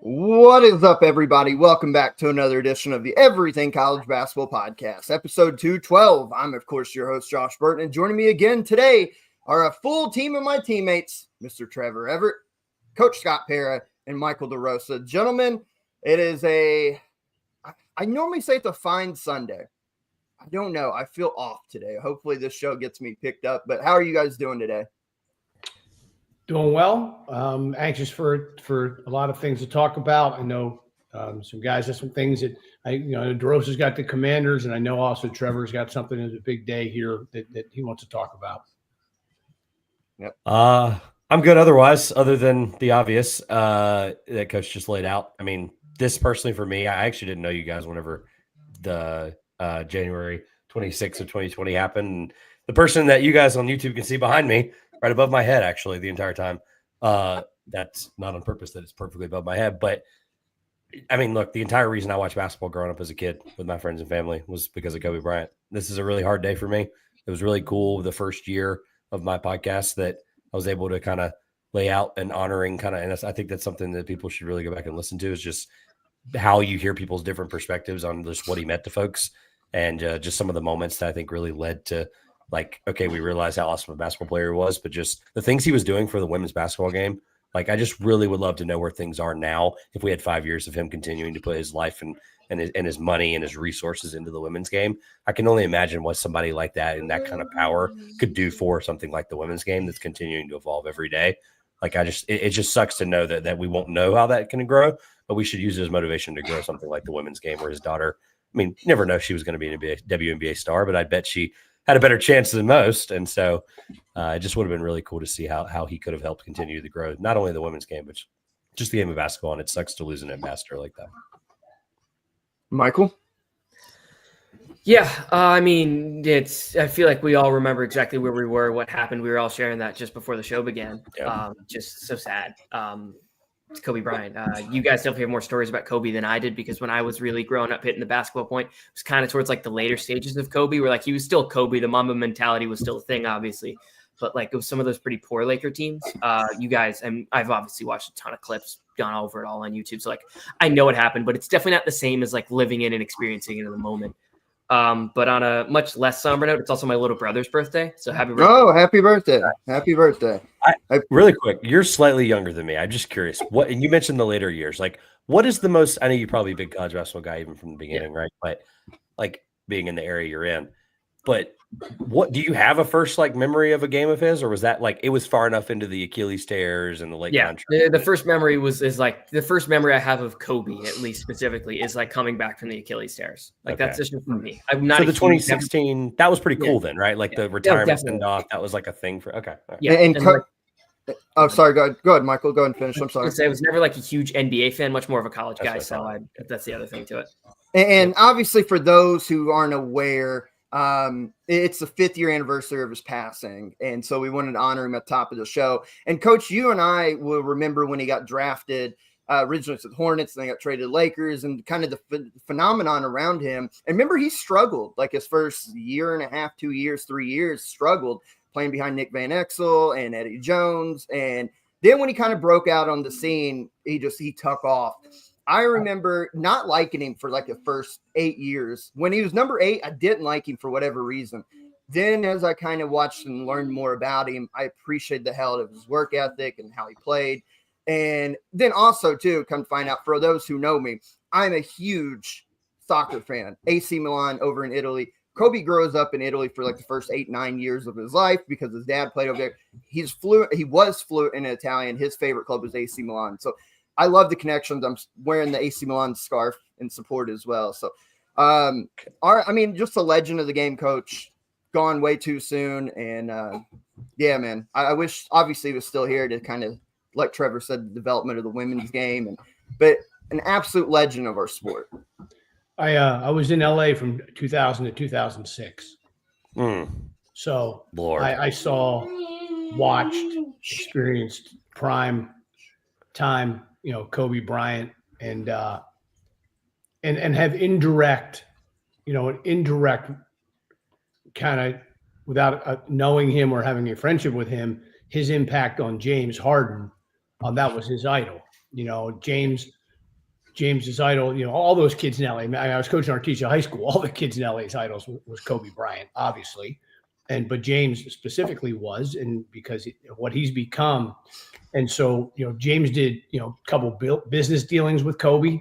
What is up, everybody? Welcome back to another edition of the Everything College Basketball Podcast, episode 212. I'm, of course, your host, Josh Burton, and joining me again today are a full team of my teammates, Mr. Trevor Everett, Coach Scott Pera, and Michael DeRosa. Gentlemen, it is I normally say it's a fine Sunday. I don't know. I feel off today. Hopefully this show gets me picked up, but how are you guys doing today? Doing well. Anxious for a lot of things to talk about. I know some guys have some things that Dores has got the Commanders, and I know also Trevor's got something as a big day here that he wants to talk about. Yep. I'm good otherwise, other than the obvious that Coach just laid out. I mean, this personally for me, I actually didn't know you guys whenever the January 26th of 2020 happened. And the person that you guys on YouTube can see behind me, right above my head, actually, the entire time. That's not on purpose that it's perfectly above my head. But, I mean, look, the entire reason I watched basketball growing up as a kid with my friends and family was because of Kobe Bryant. This is a really hard day for me. It was really cool the first year of my podcast that I was able to kind of lay out and honoring and I think that's something that people should really go back and listen to, is just how you hear people's different perspectives on just what he meant to folks, and just some of the moments that I think really led to, like, okay, we realized how awesome a basketball player he was, but just the things he was doing for the women's basketball game. Like, I just really would love to know where things are now if we had 5 years of him continuing to put his life and his money and his resources into the women's game. I can only imagine what somebody like that and that kind of power could do for something like the women's game that's continuing to evolve every day. Like, it just sucks to know that we won't know how that can grow, but we should use it as motivation to grow something like the women's game, where his daughter, I mean, never know if she was going to be an WNBA star, but I bet she had a better chance than most. And so it just would have been really cool to see how he could have helped continue to grow, not only the women's game, but just the game of basketball. And it sucks to lose an ambassador like that. Michael? Yeah, I mean, I feel like we all remember exactly where we were, what happened. We were all sharing that just before the show began. Yeah. Just so sad. It's Kobe Bryant. You guys definitely have more stories about Kobe than I did, because when I was really growing up hitting the basketball point, it was kind of towards like the later stages of Kobe, where like he was still Kobe. The Mamba mentality was still a thing, obviously. But like it was some of those pretty poor Laker teams. You guys, and I've obviously watched a ton of clips, gone over it all on YouTube. So like I know what happened, but it's definitely not the same as like living in and experiencing it in the moment. But on a much less somber note, it's also my little brother's birthday. So happy birthday. Oh, happy birthday. Happy birthday. Really quick, you're slightly younger than me. I'm just curious. And you mentioned the later years. Like, what is the most, I know you're probably a big college basketball guy even from the beginning, right? But like being in the area you're in. But what do you have a first like memory of a game of his, or was that like it was far enough into the Achilles tears and the late contract? The first memory is like the first memory I have of Kobe, at least specifically, is like coming back from the Achilles tears. Like that's just for me. I'm not. So the 2016 that was pretty cool then, right? Like the retirement send off, that was like a thing for. Okay, right. Yeah, and oh, sorry. Go ahead, Michael. Go ahead and finish. I'm sorry. I was never like a huge NBA fan, much more of a college guy. So that's the other thing to it. And obviously, for those who aren't aware, it's the 5th year anniversary of his passing, and so we wanted to honor him at the top of the show. And Coach, you and I will remember when he got drafted originally to the Hornets, and then got traded to Lakers, and kind of the phenomenon around him. And remember, he struggled like his first year and a half, 2 years, 3 years, struggled playing behind Nick Van Exel and Eddie Jones. And then when he kind of broke out on the scene, he took off. I remember not liking him for like the first 8 years. When he was number 8, I didn't like him for whatever reason. Then as I kind of watched and learned more about him, I appreciated the hell of his work ethic and how he played. And then also, too, come to find out, for those who know me, I'm a huge soccer fan. AC Milan over in Italy. Kobe grows up in Italy for like the first 8-9 years of his life because his dad played over there. He's fluent. He was fluent in Italian. His favorite club was AC Milan. So I love the connections. I'm wearing the AC Milan scarf in support as well. So, just a legend of the game, Coach, gone way too soon. And yeah, man, I wish obviously he was still here to kind of, like Trevor said, the development of the women's game, but an absolute legend of our sport. I was in LA from 2000 to 2006. So Lord. I saw, watched, experienced prime time, Kobe Bryant, and have indirect kind of, without knowing him or having a friendship with him, his impact on James Harden. That was his idol. James James's idol, all those kids in LA. I was coaching Artesia High School. All the kids in LA's idols was Kobe Bryant, obviously. But James specifically was, and because what he's become. And so, James did, a couple business dealings with Kobe.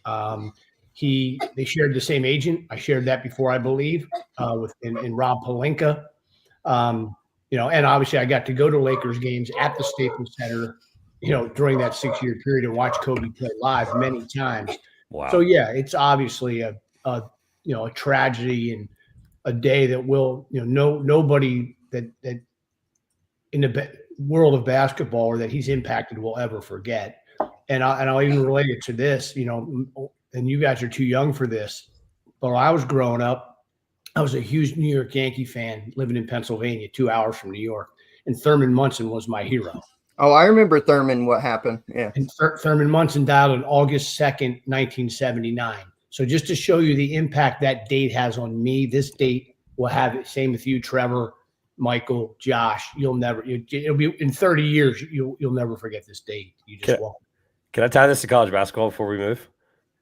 They shared the same agent. I shared that before, I believe, in Rob Pelinka. And obviously I got to go to Lakers games at the Staples Center, during that 6-year period and watch Kobe play live many times. Wow. So yeah, it's obviously a tragedy and a day that will, nobody that in the world of basketball or that he's impacted will ever forget. And I'll even relate it to this, and you guys are too young for this, but when I was growing up, I was a huge New York Yankee fan living in Pennsylvania, 2 hours from New York, and Thurman Munson was my hero. Oh, I remember Thurman, what happened. Yeah. And Thurman Munson died on August 2nd, 1979. So just to show you the impact that date has on me, this date will have it. Same with you, Trevor, Michael, Josh. It'll be in 30 years. You'll never forget this date. You just won't. Can I tie this to college basketball before we move?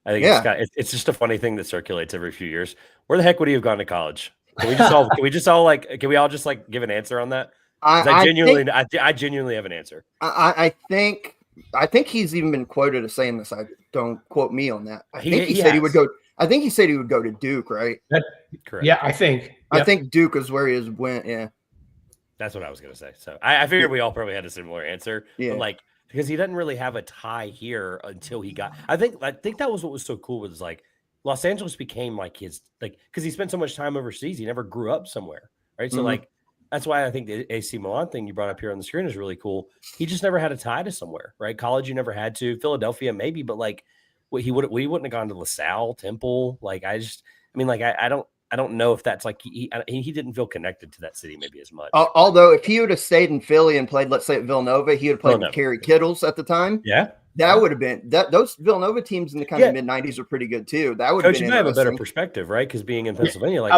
I think Yeah. it's just a funny thing that circulates every few years. Where the heck would he have gone to college? Can we all just give an answer on that? I genuinely have an answer. I think he's even been quoted as saying this. Don't quote me on that. I think he said he would go to Duke, right? Correct. Yeah, I think. Yep. I think Duke is where he went. Yeah. That's what I was going to say. So I figured we all probably had a similar answer. Yeah. But because he doesn't really have a tie here until he got. I think that was what was so cool was Los Angeles became his because he spent so much time overseas. He never grew up somewhere, right? So that's why I think the AC Milan thing you brought up here on the screen is really cool. He just never had a tie to somewhere, right? College, you never had to. Philadelphia, maybe, but we wouldn't have gone to LaSalle, Temple. I don't know if that's he didn't feel connected to that city maybe as much. Although if he would have stayed in Philly and played, let's say at Villanova, he would have played with Kerry Kittles at the time. Yeah. That would have been those Villanova teams in the kind of mid '90s were pretty good too. That would have been have a better perspective, right? Because being in Pennsylvania, I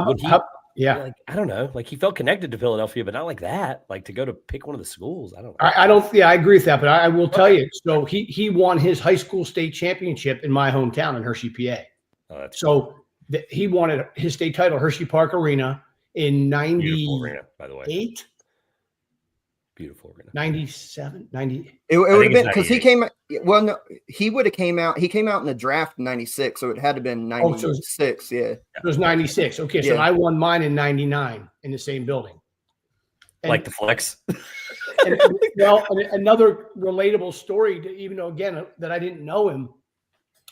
don't know, he felt connected to Philadelphia, but not like that. To go to pick one of the schools, I don't know. I agree with that, but I will tell you. So he won his high school state championship in my hometown in Hershey, PA. Oh, that's so he won his state title, Hershey Park Arena, in 98. Beautiful arena, by the way. Beautiful arena. 97, 90. It would have been because he came. Well, no, he would have came out. He came out in the draft in '96, so it had to have been '96. Yeah, it was '96. Okay, so I won mine in '99 in the same building. And, the flex. Another relatable story, even though again that I didn't know him,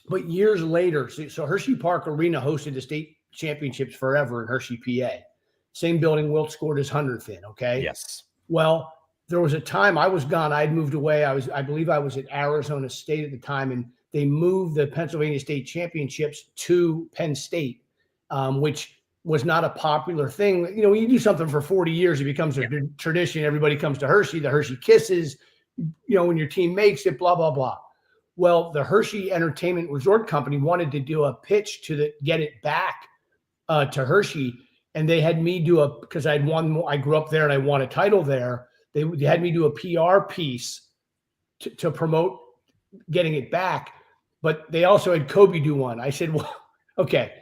but years later. So Hershey Park Arena hosted the state championships forever in Hershey, PA. Same building Wilt scored his 100th in. Okay. Yes. Well, there was a time I was gone. I had moved away. I believe I was at Arizona State at the time, and they moved the Pennsylvania State Championships to Penn State, which was not a popular thing. When you do something for 40 years, it becomes a tradition. Everybody comes to Hershey. The Hershey Kisses, when your team makes it, blah, blah, blah. Well, the Hershey Entertainment Resort Company wanted to do a pitch to get it back to Hershey, and they had me do because I grew up there and I won a title there. They had me do a PR piece to promote getting it back, but they also had Kobe do one. I said, well, okay,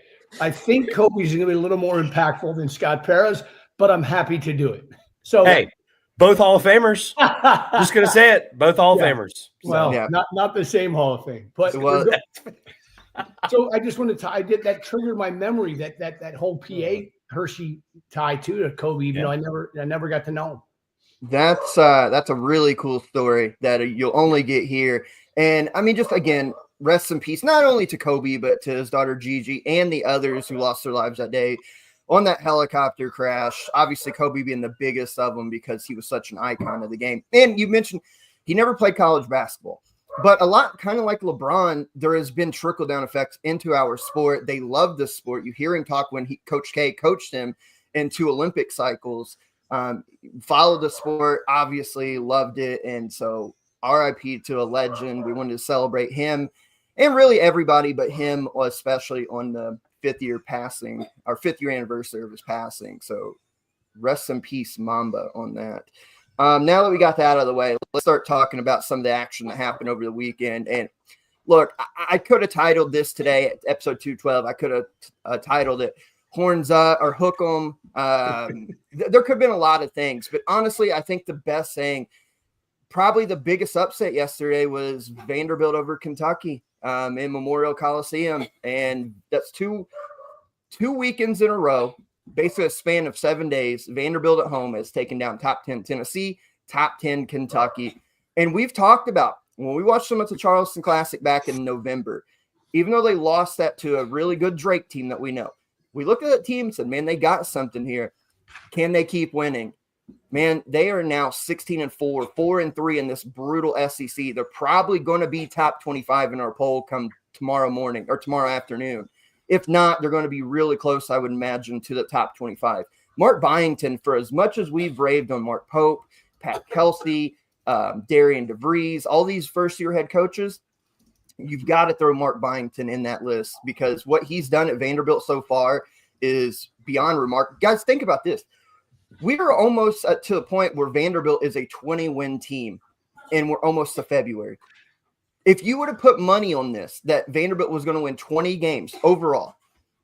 I think Kobe's going to be a little more impactful than Scott Perez, but I'm happy to do it. So, hey, both Hall of Famers. Just going to say it, both Hall of Famers. So, well, not the same Hall of Fame, but so I just wanted to. I did that triggered my memory that whole PA Hershey tie to Kobe. Even though I never got to know him. That's a really cool story that you'll only get here. And I mean, just again, rest in peace, not only to Kobe, but to his daughter Gigi and the others who lost their lives that day on that helicopter crash. Obviously, Kobe being the biggest of them because he was such an icon of the game. And you mentioned he never played college basketball, but a lot kind of like LeBron, there has been trickle-down effects into our sport. They love this sport. You hear him talk when Coach K coached him in 2 Olympic cycles. Followed the sport, obviously loved it, and so RIP to a legend. We wanted to celebrate him and really everybody, but him especially on the 5th year anniversary of his passing. So rest in peace, Mamba, on that. Now that we got that out of the way, let's start talking about some of the action that happened over the weekend. And Look, I could have titled this today, episode 212. I could have titled it Horns Up or Hook 'em. There could have been a lot of things, but honestly, I think the best thing, probably the biggest upset yesterday, was Vanderbilt over Kentucky in Memorial Coliseum. And that's two weekends in a row, basically a span of 7 days. Vanderbilt at home has taken down top 10 Tennessee, top 10 Kentucky. And we've talked about, when we watched them at the Charleston Classic back in November, even though they lost that to a really good Drake team that we know, we looked at that team and said, man, they got something here. Can they keep winning? Man, they are now 16-4, 4-3 in this brutal SEC. They're probably going to be top 25 in our poll come tomorrow morning or tomorrow afternoon. If not, they're going to be really close, I would imagine, to the top 25. Mark Byington, for as much as we've raved on Mark Pope, Pat Kelsey, Darian DeVries, all these first-year head coaches, you've got to throw Mark Byington in that list, because what he's done at Vanderbilt so far is beyond remarkable. Guys, think about this. We are almost to the point where Vanderbilt is a 20-win team, and we're almost to February. If you would have put money on this, that Vanderbilt was going to win 20 games overall,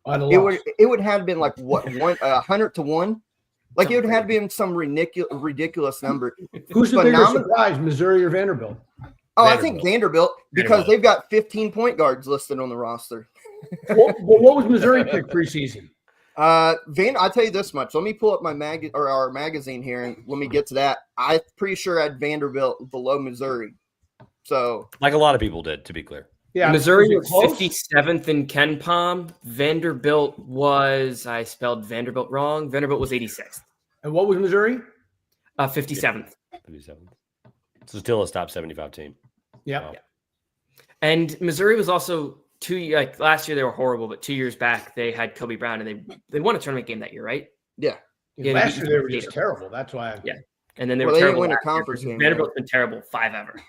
it would have been like what, 100 to 1? Like it would have been some ridiculous number. Who's the bigger surprise, Missouri or Vanderbilt? Oh, I think Vanderbilt, because they've got 15 point guards listed on the roster. What was Missouri pick preseason? I'll tell you this much. Let me pull up my our magazine here, and let me get to that. I'm pretty sure I had Vanderbilt below Missouri. So, like a lot of people did, to be clear. Yeah, Missouri was 57th in Ken Palm. Vanderbilt was, I spelled Vanderbilt wrong. Vanderbilt was 86th. And what was Missouri? 57th. 57th. So still a top 75 team. Yeah. Wow. And Missouri was also last year they were horrible, but 2 years back they had Kobe Brown, and they won a tournament game that year, right? Yeah. Last year they were just terrible. That's why. Yeah. And then they were terrible. They didn't win a conference game. Vanderbilt's been terrible 5 ever.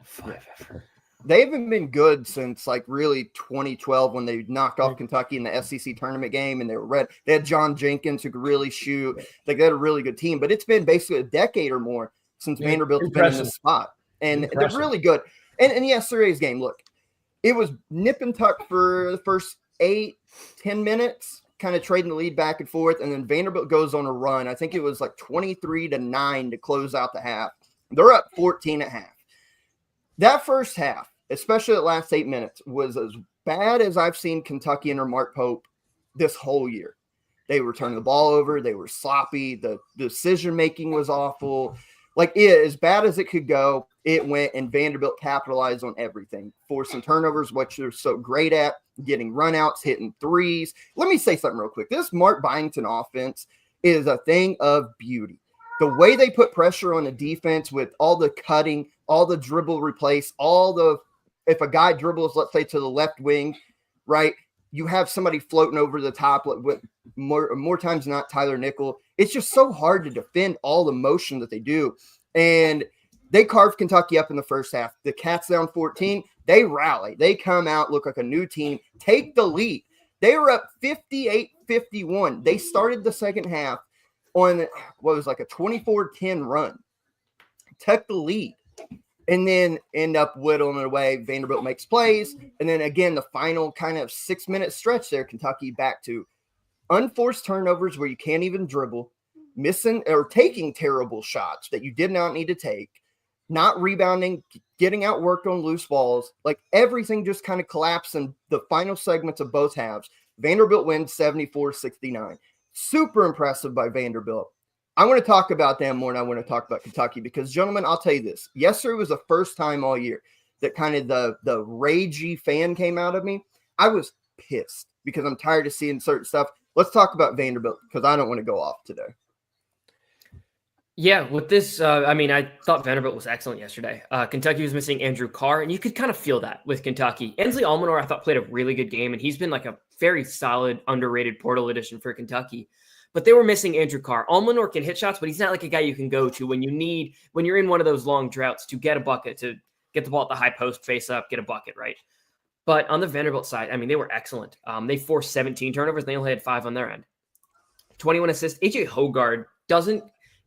5 ever. They haven't been good since like really 2012 when they knocked off Kentucky in the SEC tournament game, and they were red. They had John Jenkins who could really shoot. Like they had a really good team, but it's been basically a decade or more since Vanderbilt's been in this spot, and they're really good. And yesterday's game, look, it was nip and tuck for the first 8-10 minutes, kind of trading the lead back and forth, and then Vanderbilt goes on a run. I think it was like 23-9 to close out the half. They're up 14 at half. That first half, especially the last 8 minutes, was as bad as I've seen Kentucky under Mark Pope this whole year. They were turning the ball over. They were sloppy. The decision-making was awful. Like, as bad as it could go, it went, and Vanderbilt capitalized on everything. Forcing turnovers, which they're so great at, getting runouts, hitting threes. Let me say something real quick. This Mark Byington offense is a thing of beauty. The way they put pressure on the defense with all the cutting, all the dribble replace, if a guy dribbles, let's say to the left wing, right, you have somebody floating over the top with more times than not Tyler Nickel. It's just so hard to defend all the motion that they do. And they carved Kentucky up in the first half. The Cats down 14, they rally. They come out, look like a new team, take the lead. They were up 58-51. They started the second half on what was like a 24-10 run, took the lead, and then end up whittling it away. Vanderbilt makes plays, and then again, the final kind of 6-minute stretch there, Kentucky back to unforced turnovers where you can't even dribble, missing or taking terrible shots that you did not need to take, not rebounding, getting outworked on loose balls. Like everything just kind of collapsed in the final segments of both halves. Vanderbilt wins 74-69. Super impressive by Vanderbilt. I want to talk about them more than I want to talk about Kentucky because, gentlemen, I'll tell you this. Yesterday was the first time all year that kind of the ragey fan came out of me. I was pissed because I'm tired of seeing certain stuff. Let's talk about Vanderbilt because I don't want to go off today. Yeah, with this, I thought Vanderbilt was excellent yesterday. Kentucky was missing Andrew Carr, and you could kind of feel that with Kentucky. Ensley Almanor, I thought, played a really good game, and he's been like a very solid, underrated portal addition for Kentucky. But they were missing Andrew Carr. Almanor can hit shots, but he's not like a guy you can go to when you're in one of those long droughts to get a bucket, to get the ball at the high post, face up, get a bucket, right? But on the Vanderbilt side, they were excellent. They forced 17 turnovers, and they only had 5 on their end. 21 assists. AJ Hoggard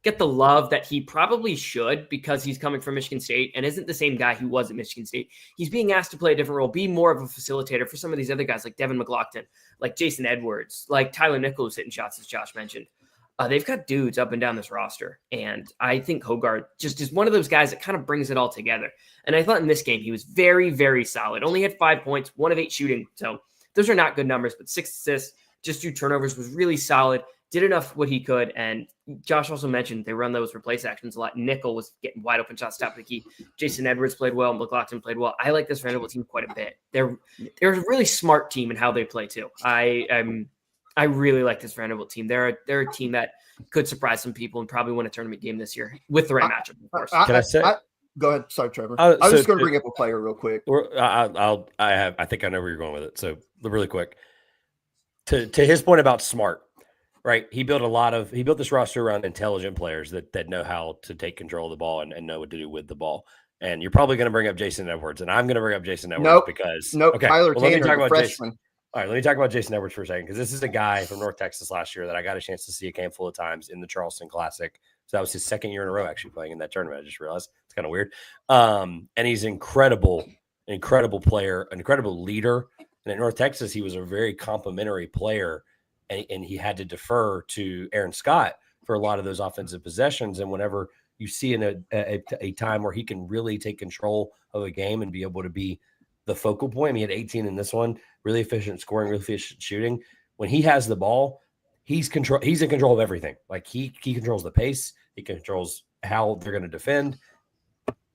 get the love that he probably should because he's coming from Michigan State and isn't the same guy he was at Michigan State. He's being asked to play a different role, be more of a facilitator for some of these other guys like Devin McLaughlin, like Jason Edwards, like Tyler Nichols hitting shots, as Josh mentioned. They've got dudes up and down this roster. And I think Hoggard just is one of those guys that kind of brings it all together. And I thought in this game, he was very, very solid. Only had 5 points, 1 of 8 shooting. So those are not good numbers, but 6 assists, just 2 turnovers, was really solid. Did enough what he could. And Josh also mentioned they run those replace actions a lot. Nickel was getting wide open shots, top of the key. Jason Edwards played well. McLaughlin played well. I like this Vanderbilt team quite a bit. They're a really smart team in how they play too. I really like this Vanderbilt team. They're a team that could surprise some people and probably win a tournament game this year with the right matchup, of course. Can I say? Go ahead. Sorry, Trevor. I was just going to bring up a player real quick. I think I know where you're going with it. So really quick, to his point about smart, right? He built this roster around intelligent players that know how to take control of the ball and know what to do with the ball. And you're probably going to bring up Jason Edwards, and I'm going to bring up Jason Edwards because okay, Tyler Tanner, freshman. All right, let me talk about Jason Edwards for a second because this is a guy from North Texas last year that I got a chance to see a handful of times in the Charleston Classic. So that was his second year in a row actually playing in that tournament. I just realized it's kind of weird. And he's incredible player, an incredible leader. And at North Texas, he was a very complimentary player, and he had to defer to Aaron Scott for a lot of those offensive possessions. And whenever you see in a time where he can really take control of a game and be able to be the focal point. I mean, he had 18 in this one, really efficient scoring, really efficient shooting. When he has the ball, he's in control of everything. Like he controls the pace. He controls how they're going to defend.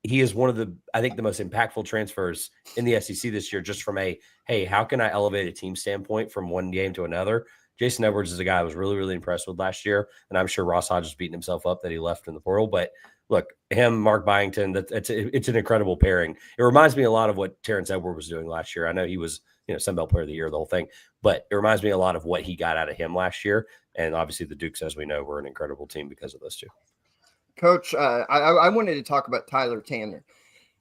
He is one of the most impactful transfers in the SEC this year, just from hey, how can I elevate a team standpoint from one game to another? Jason Edwards is a guy I was really, really impressed with last year. And I'm sure Ross Hodges beating himself up that he left in the portal, but look, him, Mark Byington, it's an incredible pairing. It reminds me a lot of what Terrence Edward was doing last year. I know he was, Sun Belt Player of the Year, the whole thing, but it reminds me a lot of what he got out of him last year. And obviously the Dukes, as we know, were an incredible team because of those two. Coach, I wanted to talk about Tyler Tanner.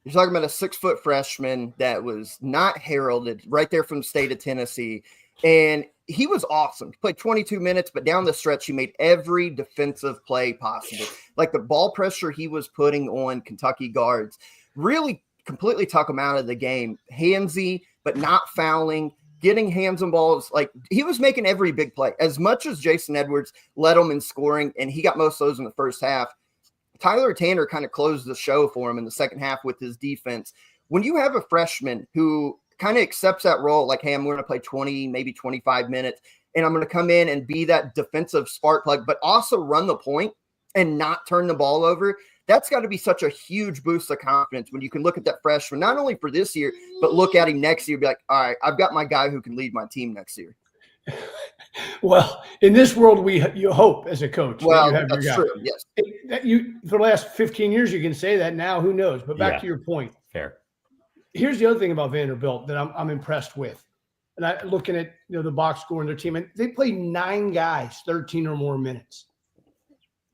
You're talking about a 6-foot freshman that was not heralded, right there from the state of Tennessee. And he was awesome. He played 22 minutes, but down the stretch, he made every defensive play possible. Like the ball pressure he was putting on Kentucky guards really completely took him out of the game. Handsy, but not fouling, getting hands on balls. Like he was making every big play. As much as Jason Edwards led him in scoring, and he got most of those in the first half, Tyler Tanner kind of closed the show for him in the second half with his defense. When you have a freshman who kind of accepts that role, like, hey, I'm going to play 20, maybe 25 minutes, and I'm going to come in and be that defensive spark plug, but also run the point and not turn the ball over. That's got to be such a huge boost of confidence when you can look at that freshman, not only for this year, but look at him next year and be like, all right, I've got my guy who can lead my team next year. Well, in this world, you hope as a coach. Well, that that's true. Yes. For the last 15 years, you can say that now. Who knows? But back to your point. Fair. Here's the other thing about Vanderbilt that I'm impressed with. And I looking at the box score in their team, and they played 9 guys 13 or more minutes.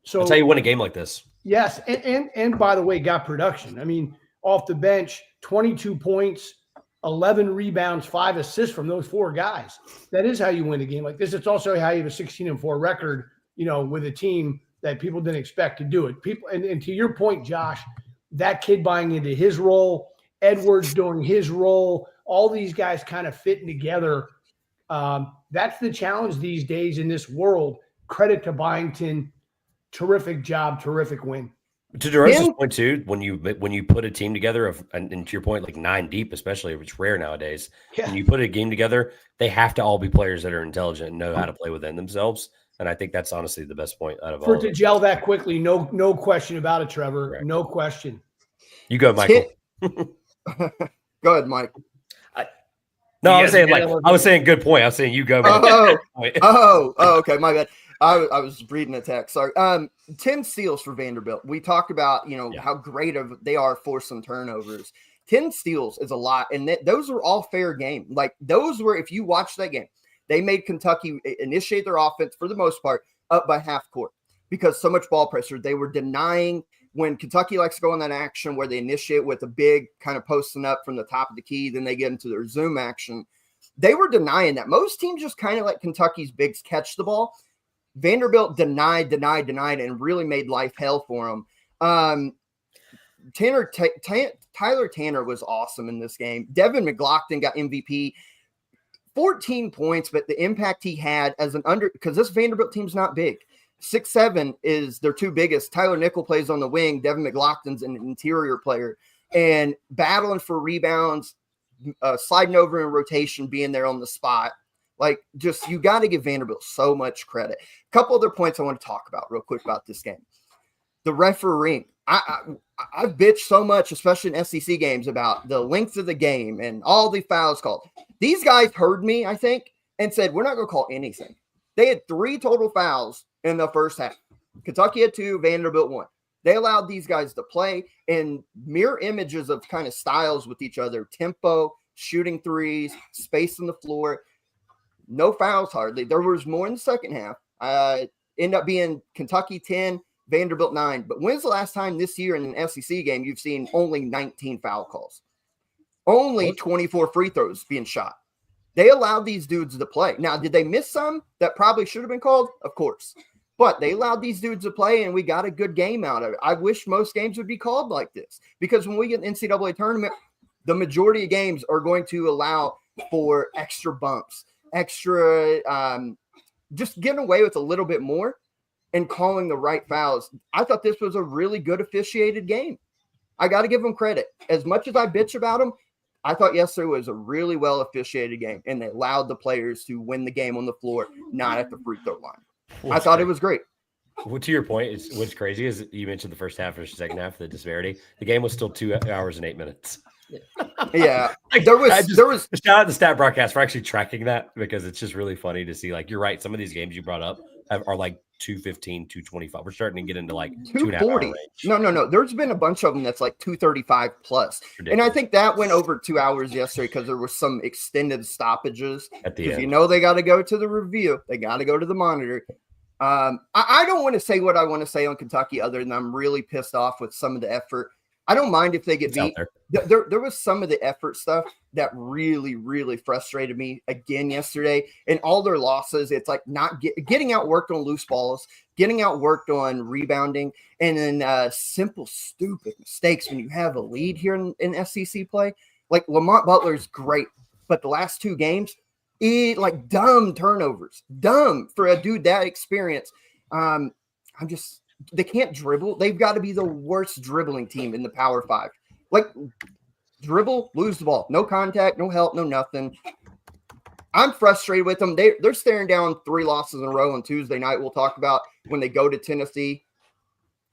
So that's how you win a game like this. Yes, and by the way, got production. I mean, off the bench, 22 points, 11 rebounds, 5 assists from those 4 guys. That is how you win a game like this. It's also how you have a 16-4 record, with a team that people didn't expect to do it. And to your point, Josh, that kid buying into his role, Edwards doing his role, all these guys kind of fitting together. That's the challenge these days in this world. Credit to Byington. Terrific job, terrific win. To Dores' point too, when you put a team together and to your point, like 9 deep, especially if it's rare nowadays, when you put a game together, they have to all be players that are intelligent and know how to play within themselves. And I think that's honestly the best point out of all. For it to gel that quickly, no question about it, Trevor. Correct. No question. You go, Michael. Go ahead, Mike. I was saying good point. I was saying you go. Okay, my bad. I was reading a text. Sorry. 10 steals for Vanderbilt. We talked about, how great they are forcing turnovers. 10 steals is a lot. And those are all fair game. Like those were, if you watch that game, they made Kentucky initiate their offense for the most part up by half court because so much ball pressure. They were denying when Kentucky likes to go on that action where they initiate with a big kind of posting up from the top of the key. Then they get into their zoom action. They were denying that. Most teams just kind of let Kentucky's bigs catch the ball. Vanderbilt denied, and really made life hell for them. Tyler Tanner was awesome in this game. Devin McLaughlin got MVP, 14 points, but the impact he had as an because this Vanderbilt team's not big. 6'7" is their two biggest. Tyler Nickel plays on the wing. Devin McLaughlin's an interior player, and battling for rebounds, sliding over in rotation, being there on the spot. Like, just, you got to give Vanderbilt so much credit. A couple other points I want to talk about real quick about this game. The refereeing. I've bitched so much, especially in SEC games, about the length of the game and all the fouls called. These guys heard me, I think, and said, we're not going to call anything. They had 3 total fouls in the first half. Kentucky had 2, Vanderbilt 1. They allowed these guys to play in mirror images of kind of styles with each other, tempo, shooting threes, space on the floor. No fouls hardly. There was more in the second half. End up being Kentucky 10, Vanderbilt 9. But when's the last time this year in an SEC game you've seen only 19 foul calls? Only 24 free throws being shot. They allowed these dudes to play. Now, did they miss some that probably should have been called? Of course. But they allowed these dudes to play, and we got a good game out of it. I wish most games would be called like this, because when we get an NCAA tournament, the majority of games are going to allow for extra bumps, extra just getting away with a little bit more and calling the right fouls. I thought this was a really good officiated game. I got to give them credit. As much as I bitch about them, I thought yesterday was a really well officiated game, and they allowed the players to win the game on the floor, not at the free throw line. I thought it was great. Well, to your point, what's crazy is you mentioned the first half versus second half, the disparity. The game was still 2 hours and 8 minutes. Yeah, like, there was shout out the stat broadcast for actually tracking that, because it's just really funny to see. Like, you're right, some of these games you brought up are like 215, 225. We're starting to get into like 240. No. There's been a bunch of them that's like 235 plus. Ridiculous. And I think that went over 2 hours yesterday because there were some extended stoppages. At the end. You know, they got to go to the review. They got to go to the monitor. I don't want to say what I want to say on Kentucky other than I'm really pissed off with some of the effort. I don't mind if they get beat. There was some of the effort stuff that really, really frustrated me again yesterday. And all their losses, it's like not getting outworked on loose balls, getting outworked on rebounding, and then simple, stupid mistakes when you have a lead here in SEC play. Like, Lamont Butler's great, but the last 2 games, like dumb turnovers, dumb for a dude that experienced. They can't dribble. They've got to be the worst dribbling team in the Power 5. Like, dribble, lose the ball. No contact, no help, no nothing. I'm frustrated with them. They're staring down 3 losses in a row on Tuesday night. We'll talk about when they go to Tennessee.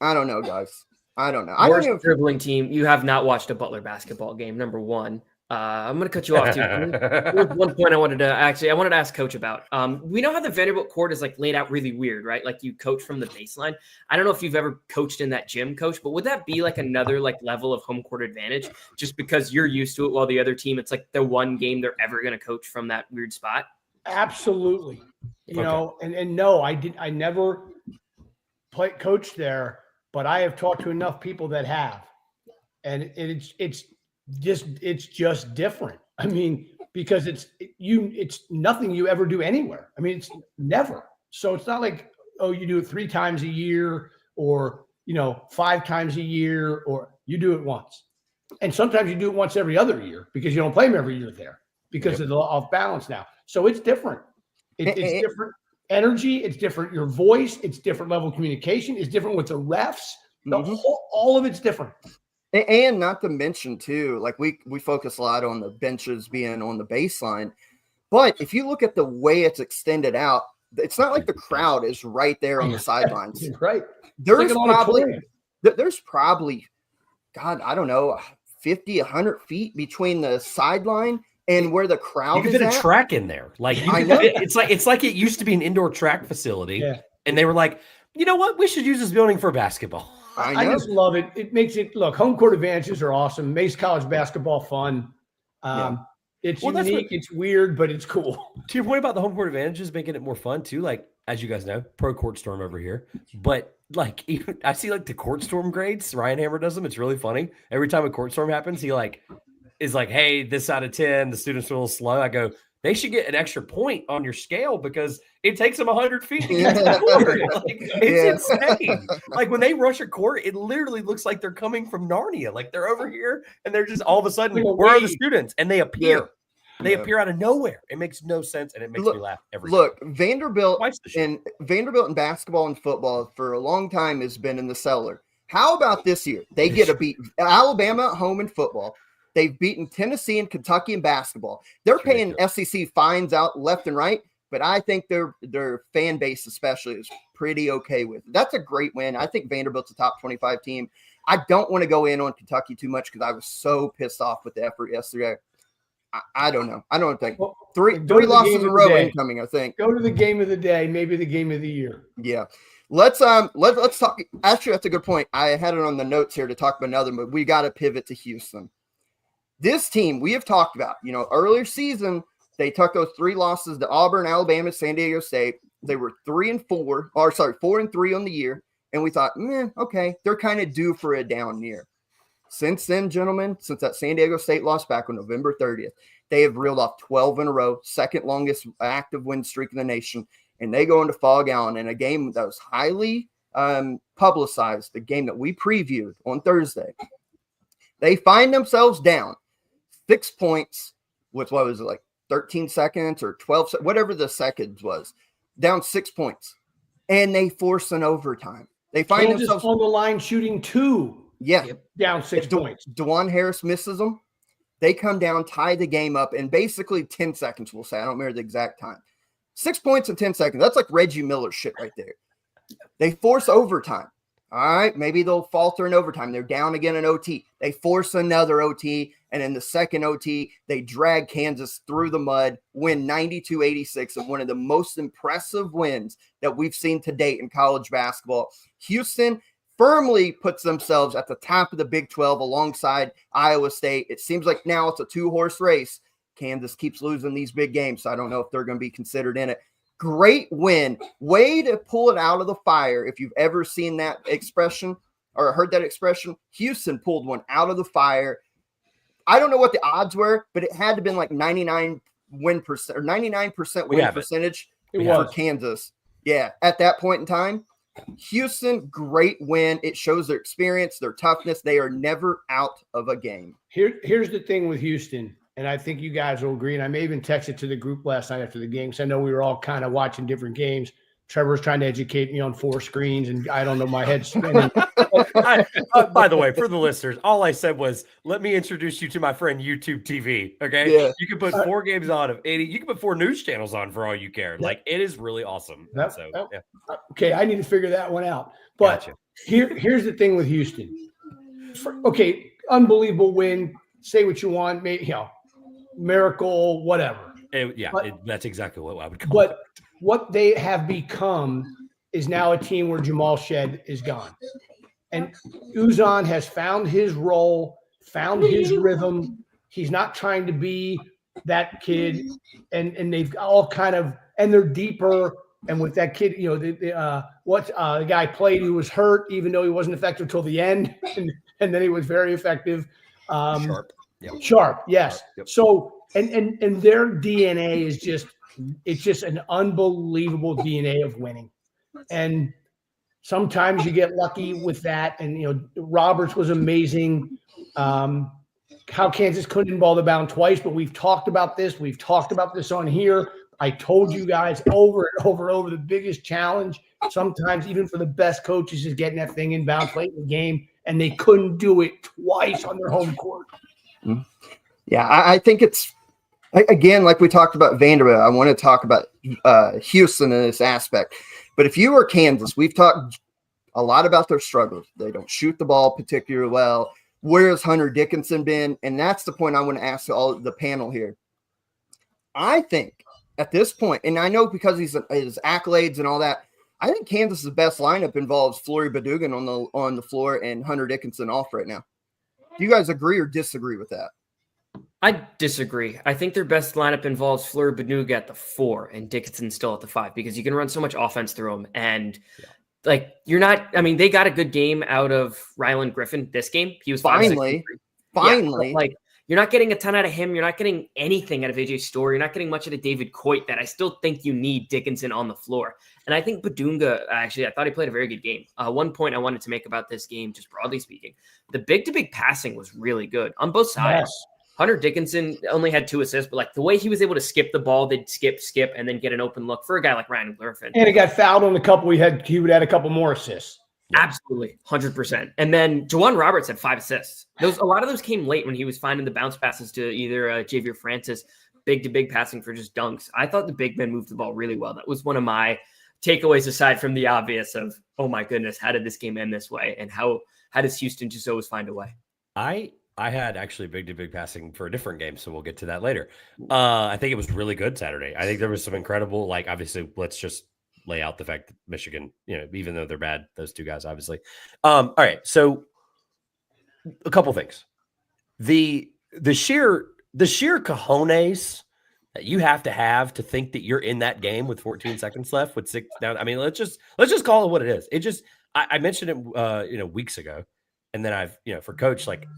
I don't know, guys. I don't know. Worst dribbling team. You have not watched a Butler basketball game, number one. I'm going to cut you off too. There's one point I wanted to ask Coach about. We know how the Vanderbilt court is like laid out really weird, right? Like, you coach from the baseline. I don't know if you've ever coached in that gym, Coach, but would that be like another like level of home court advantage just because you're used to it while the other team, it's like the one game they're ever going to coach from that weird spot? Absolutely. You know, and no, I never coached there, but I have talked to enough people that have, and it's just different. I mean, because it's nothing you ever do anywhere. I mean, it's never. So it's not like, oh, you do it 3 times a year or, 5 times a year, or you do it once. And sometimes you do it once every other year because you don't play them every year there because of the off balance now. So it's different. It's different energy. It's different. Your voice, it's different level of communication. It's different with the refs. All of it's different. And not to mention too, like we focus a lot on the benches being on the baseline, but if you look at the way it's extended out, it's not like the crowd is right there on the sidelines. Right. There's probably, God, I don't know, 50, 100 feet between the sideline and where the crowd is. You could fit a track in there. Like, it's like it used to be an indoor track facility. Yeah. And they were like, you know what? We should use this building for basketball. I just love it. It makes it look. Home court advantages are awesome. Makes college basketball fun. It's unique. It's weird, but it's cool. To your point about the home court advantages making it more fun too. Like, as you guys know, pro court storm over here. But like, even I see like the court storm grades. Ryan Hammer does them. It's really funny. Every time a court storm happens, he is like, hey, this out of 10. The students are a little slow. I go, they should get an extra point on your scale because it takes them 100 feet to get to the court. Like, it's insane. Like when they rush a court, it literally looks like they're coming from Narnia. Like they're over here and they're just all of a sudden, where are the students? And they appear. Yeah. They appear out of nowhere. It makes no sense, and it makes me laugh every time. Look, Vanderbilt in basketball and football for a long time has been in the cellar. How about this year? They get to beat Alabama at home in football. They've beaten Tennessee and Kentucky in basketball. They're paying SEC fines out left and right, but I think their fan base especially is pretty okay with it. That's a great win. I think Vanderbilt's a top 25 team. I don't want to go in on Kentucky too much because I was so pissed off with the effort yesterday. I don't know. I don't think three losses in a row incoming. I think go to the game of the day, maybe the game of the year. Yeah, let's talk. Actually, that's a good point. I had it on the notes here to talk about another, but we got to pivot to Houston. This team we have talked about. Earlier season they took those 3 losses to Auburn, Alabama, San Diego State. They were 4-3 on the year, and we thought, okay, they're kind of due for a down year. Since then, gentlemen, since that San Diego State loss back on November 30th, they have reeled off 12 in a row, second longest active win streak in the nation, and they go into Fog Allen in a game that was highly publicized, the game that we previewed on Thursday. They find themselves down 6 points with, 13 seconds or 12, whatever the seconds was, down 6 points, and they force an overtime. They find themselves on the line shooting 2. Yeah. Down 6 points. DeJuan Harris misses them. They come down, tie the game up in basically 10 seconds, we'll say. I don't remember the exact time. 6 points in 10 seconds. That's like Reggie Miller shit right there. They force overtime. All right, maybe they'll falter in overtime. They're down again in OT. They force another OT, and in the second OT, they drag Kansas through the mud, win 92-86 of one of the most impressive wins that we've seen to date in college basketball. Houston firmly puts themselves at the top of the Big 12 alongside Iowa State. It seems like now it's a 2-horse race. Kansas keeps losing these big games, so I don't know if they're going to be considered in it. Great win. Way to pull it out of the fire. If you've ever seen that expression or heard that expression, Houston pulled one out of the fire. I don't know what the odds were, but it had to have been like 99% win percentage for Kansas. Yeah, at that point in time. Houston, great win. It shows their experience, their toughness. They are never out of a game. Here's the thing with Houston, and I think you guys will agree, and I may even text it to the group last night after the game because I know we were all kind of watching different games. Trevor's trying to educate me on 4 screens, and I don't know, my head's spinning. By the way, for the listeners, all I said was, let me introduce you to my friend YouTube TV, okay? Yeah. You can put 4 games on of 80. You can put 4 news channels on for all you care. Like, it is really awesome. Okay, I need to figure that one out. But here's the thing with Houston. Unbelievable win. Say what you want. Miracle, whatever. That's exactly what I would call it. But what they have become is now a team where Jamal Shed is gone. And Uzan has found his role, found his rhythm. He's not trying to be that kid. And they've all and they're deeper. And with that kid, the guy played who was hurt, even though he wasn't effective till the end. And then he was very effective. Sharp, yes. Yep. So, and their DNA is it's just an unbelievable DNA of winning. And sometimes you get lucky with that. And, Roberts was amazing. How Kansas couldn't involve the bound twice, but we've talked about this. We've talked about this on here. I told you guys over and over the biggest challenge, sometimes even for the best coaches, is getting that thing inbound late in the game. And they couldn't do it twice on their home court. Yeah, I think it's, again, like we talked about Vanderbilt, I want to talk about Houston in this aspect. But if you were Kansas, we've talked a lot about their struggles. They don't shoot the ball particularly well. Where has Hunter Dickinson been? And that's the point I want to ask all the panel here. I think at this point, and I know because his accolades and all that, I think Kansas's best lineup involves Flory Badugan on the floor and Hunter Dickinson off right now. Do you guys agree or disagree with that? I disagree. I think their best lineup involves Flory Baduga at the 4 and Dickinson still at the 5 because you can run so much offense through them. And they got a good game out of Ryland Griffin this game. He was finally. You're not getting a ton out of him. You're not getting anything out of AJ Storr. You're not getting much out of David Coit that I still think you need Dickinson on the floor. And I think Badunga, actually, I thought he played a very good game. One point I wanted to make about this game, just broadly speaking, the big-to-big passing was really good on both sides. Yes. Hunter Dickinson only had 2 assists, but like the way he was able to skip the ball, they'd skip, and then get an open look for a guy like Ryan Griffin. And he got fouled on a couple. He would add a couple more assists. Absolutely, 100%. And then Juwan Roberts had 5 assists. A lot of those came late when he was finding the bounce passes to either Javier Francis, big-to-big passing for just dunks. I thought the big men moved the ball really well. That was one of my takeaways aside from the obvious of, oh my goodness, how did this game end this way? And how does Houston just always find a way? I had actually big-to-big passing for a different game, so we'll get to that later. I think it was really good Saturday. I think there was some incredible, like, obviously, let's just lay out the fact that Michigan, even though they're bad, those 2 guys, obviously. All right, so a couple things. The sheer cojones that you have to think that you're in that game with 14 seconds left with 6 down. I mean, let's just call it what it is. It just, I mentioned it, weeks ago. And then I've, for Coach, like,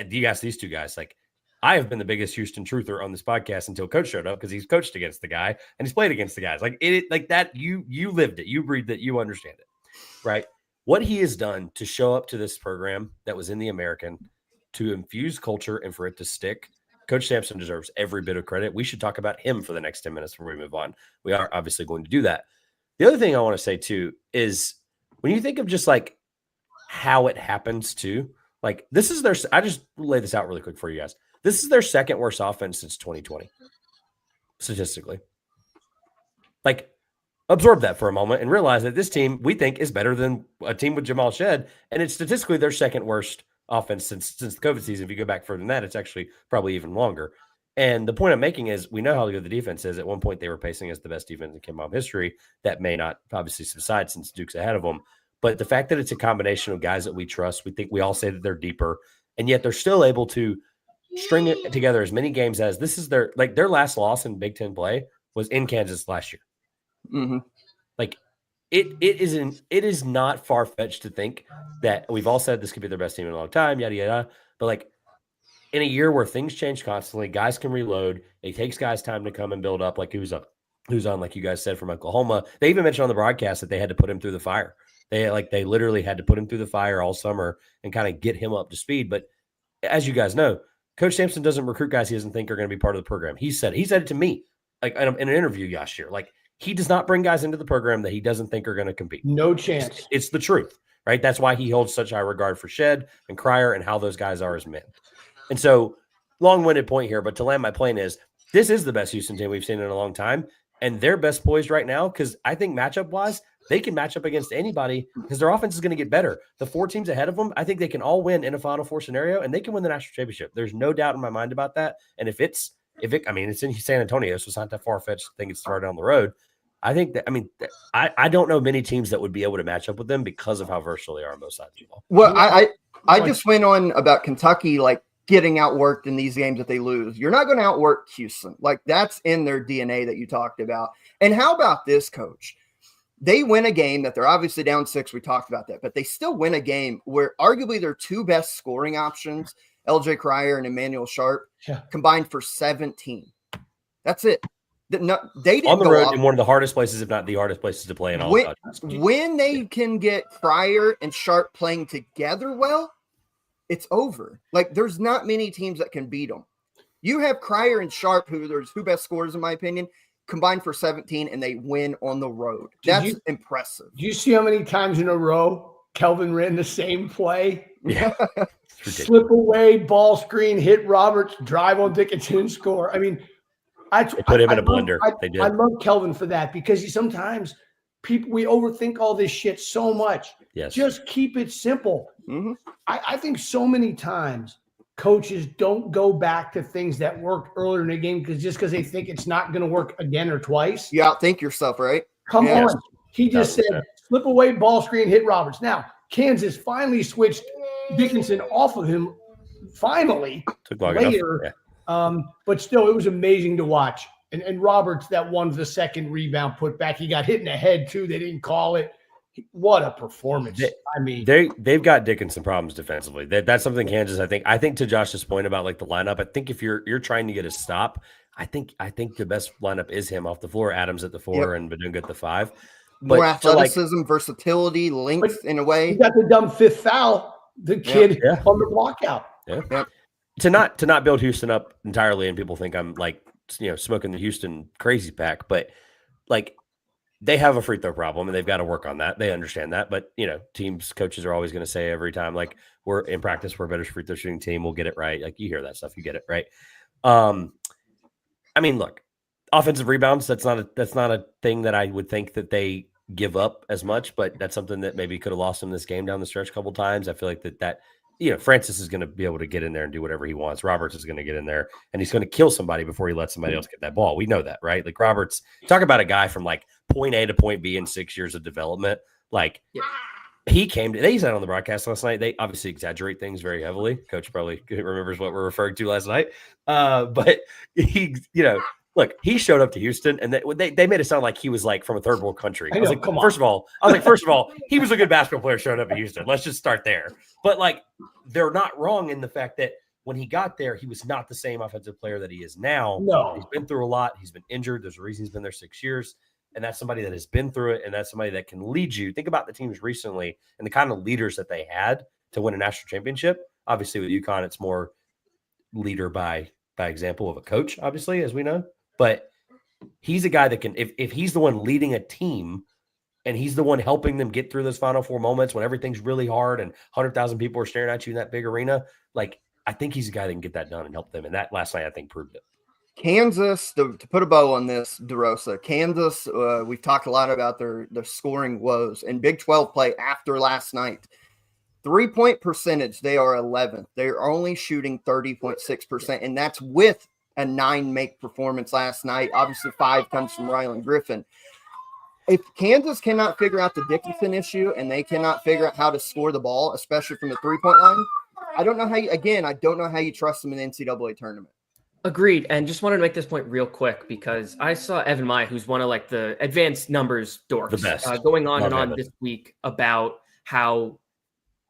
you ask these 2 guys, like, I have been the biggest Houston truther on this podcast until Coach showed up, because he's coached against the guy and he's played against the guys. Like like that, you lived it, you breathed it, you understand it, right? What he has done to show up to this program that was in the American, to infuse culture and for it to stick. Coach Sampson deserves every bit of credit. We should talk about him for the next 10 minutes before we move on. We are obviously going to do that. The other thing I want to say too is when you think of just like how it happens too, like this is I just lay this out really quick for you guys. This is their 2nd worst offense since 2020, statistically. Like, absorb that for a moment and realize that this team, we think, is better than a team with Jamal Shed, and it's statistically their 2nd worst offense since the COVID season. If you go back further than that, it's actually probably even longer. And the point I'm making is we know how good the defense is. At one point, they were pacing as the best defense in KenPom history. That may not obviously subside since Duke's ahead of them. But the fact that it's a combination of guys that we trust, we all say that they're deeper, and yet they're still able to string it together as many games as this is their last loss in Big Ten play was in Kansas last year. Mm-hmm. Like it is not far-fetched to think that we've all said this could be their best team in a long time, yada, yada. But like in a year where things change constantly, guys can reload. It takes guys time to come and build up. Like who's on, like you guys said, from Oklahoma. They even mentioned on the broadcast that they had to put him through the fire. They literally had to put him through the fire all summer and kind of get him up to speed. But as you guys know, Coach Sampson doesn't recruit guys he doesn't think are going to be part of the program. He said it to me, like in an interview last year. Like he does not bring guys into the program that he doesn't think are going to compete. No chance. It's the truth, right? That's why he holds such high regard for Shed and Cryer and how those guys are as men. And so, long-winded point here, but to land my plane is this is the best Houston team we've seen in a long time, and they're best poised right now because I think matchup-wise, they can match up against anybody because their offense is going to get better. The 4 teams ahead of them, I think they can all win in a Final Four scenario, and they can win the national championship. There's no doubt in my mind about that. And it's in San Antonio, so it's not that far-fetched. I think it's far down the road. I think that, I don't know many teams that would be able to match up with them because of how versatile they are on both sides of the ball. Well, I just went on about Kentucky, like getting outworked in these games that they lose. You're not going to outwork Houston. Like that's in their DNA that you talked about. And how about this, Coach? They win a game that they're obviously down 6. We talked about that, but they still win a game where arguably their 2 best scoring options, LJ Cryer and Emmanuel Sharp, combined for 17. That's it. They didn't on the road in one of the hardest places, if not the hardest places to play in all of when they can get Cryer and Sharp playing together well, it's over. Like there's not many teams that can beat them. You have Cryer and Sharp, who there's 2 best scorers in my opinion, combined for 17, and they win on the road. That's impressive. Do you see how many times in a row Kelvin ran the same play? Yeah. Slip away, ball screen, hit Roberts, drive on Dickinson, score. I mean, they put him in a blender. They did. I love Kelvin for that because sometimes we overthink all this shit so much. Yes. Just keep it simple. Mm-hmm. I think so many times coaches don't go back to things that worked earlier in the game because they think it's not going to work again or twice. You outthink yourself, right? Come on. He just said, slip away, ball screen, hit Roberts. Now, Kansas finally switched Dickinson off of him, finally, took long later. enough. But still, it was amazing to watch. And Roberts, that won the second rebound put back. He got hit in the head, too. They didn't call it. What a performance! They've got Dickinson problems defensively. That's something Kansas. I think to Josh's point about like the lineup. I think if you're trying to get a stop, I think the best lineup is him off the floor. Adams at the 4 and Badunga at the 5. More athleticism, versatility, length in a way. He got the dumb 5th foul. The kid on the block out. Yeah. Yep. To not build Houston up entirely, and people think I'm like smoking the Houston crazy pack, but like they have a free throw problem and they've got to work on that. They understand that, but coaches are always going to say every time like we're in practice, we're a better free throw shooting team. We'll get it right. Like you hear that stuff, you get it right. I mean, look, offensive rebounds. That's not a thing that I would think that they give up as much, but that's something that maybe could have lost them this game down the stretch a couple times. I feel like that Francis is going to be able to get in there and do whatever he wants. Roberts is going to get in there and he's going to kill somebody before he lets somebody else get that ball. We know that, right? Like Roberts, talk about a guy from like point A to point B in 6 years of development. Like they said on the broadcast last night, they obviously exaggerate things very heavily. Coach probably remembers what we're referring to last night. But look, he showed up to Houston and they made it sound like he was like from a third world country. First of all, he was a good basketball player showing up at Houston. Let's just start there. But like, they're not wrong in the fact that when he got there, he was not the same offensive player that he is now. No, he's been through a lot. He's been injured. There's a reason he's been there 6 years. And that's somebody that has been through it. And that's somebody that can lead you. Think about the teams recently and the kind of leaders that they had to win a national championship. Obviously with UConn, it's more leader by example of a coach, obviously, as we know. But he's a guy that can, if he's the one leading a team and he's the one helping them get through those Final Four moments when everything's really hard and 100,000 people are staring at you in that big arena, like I think he's a guy that can get that done and help them. And that last night, I think, proved it. Kansas, to put a bow on this, DeRosa, Kansas, we've talked a lot about their scoring woes and Big 12 play after last night. 3-point percentage, they are 11th. They're only shooting 30.6%, and that's with a 9-make performance last night. Obviously, 5 comes from Rylan Griffin. If Kansas cannot figure out the Dickinson issue and they cannot figure out how to score the ball, especially from the 3-point line, I don't know how you trust them in the NCAA tournament. Agreed. And just wanted to make this point real quick because I saw Evan Mai, who's one of like the advanced numbers dorks, the best. Going on and on this week about how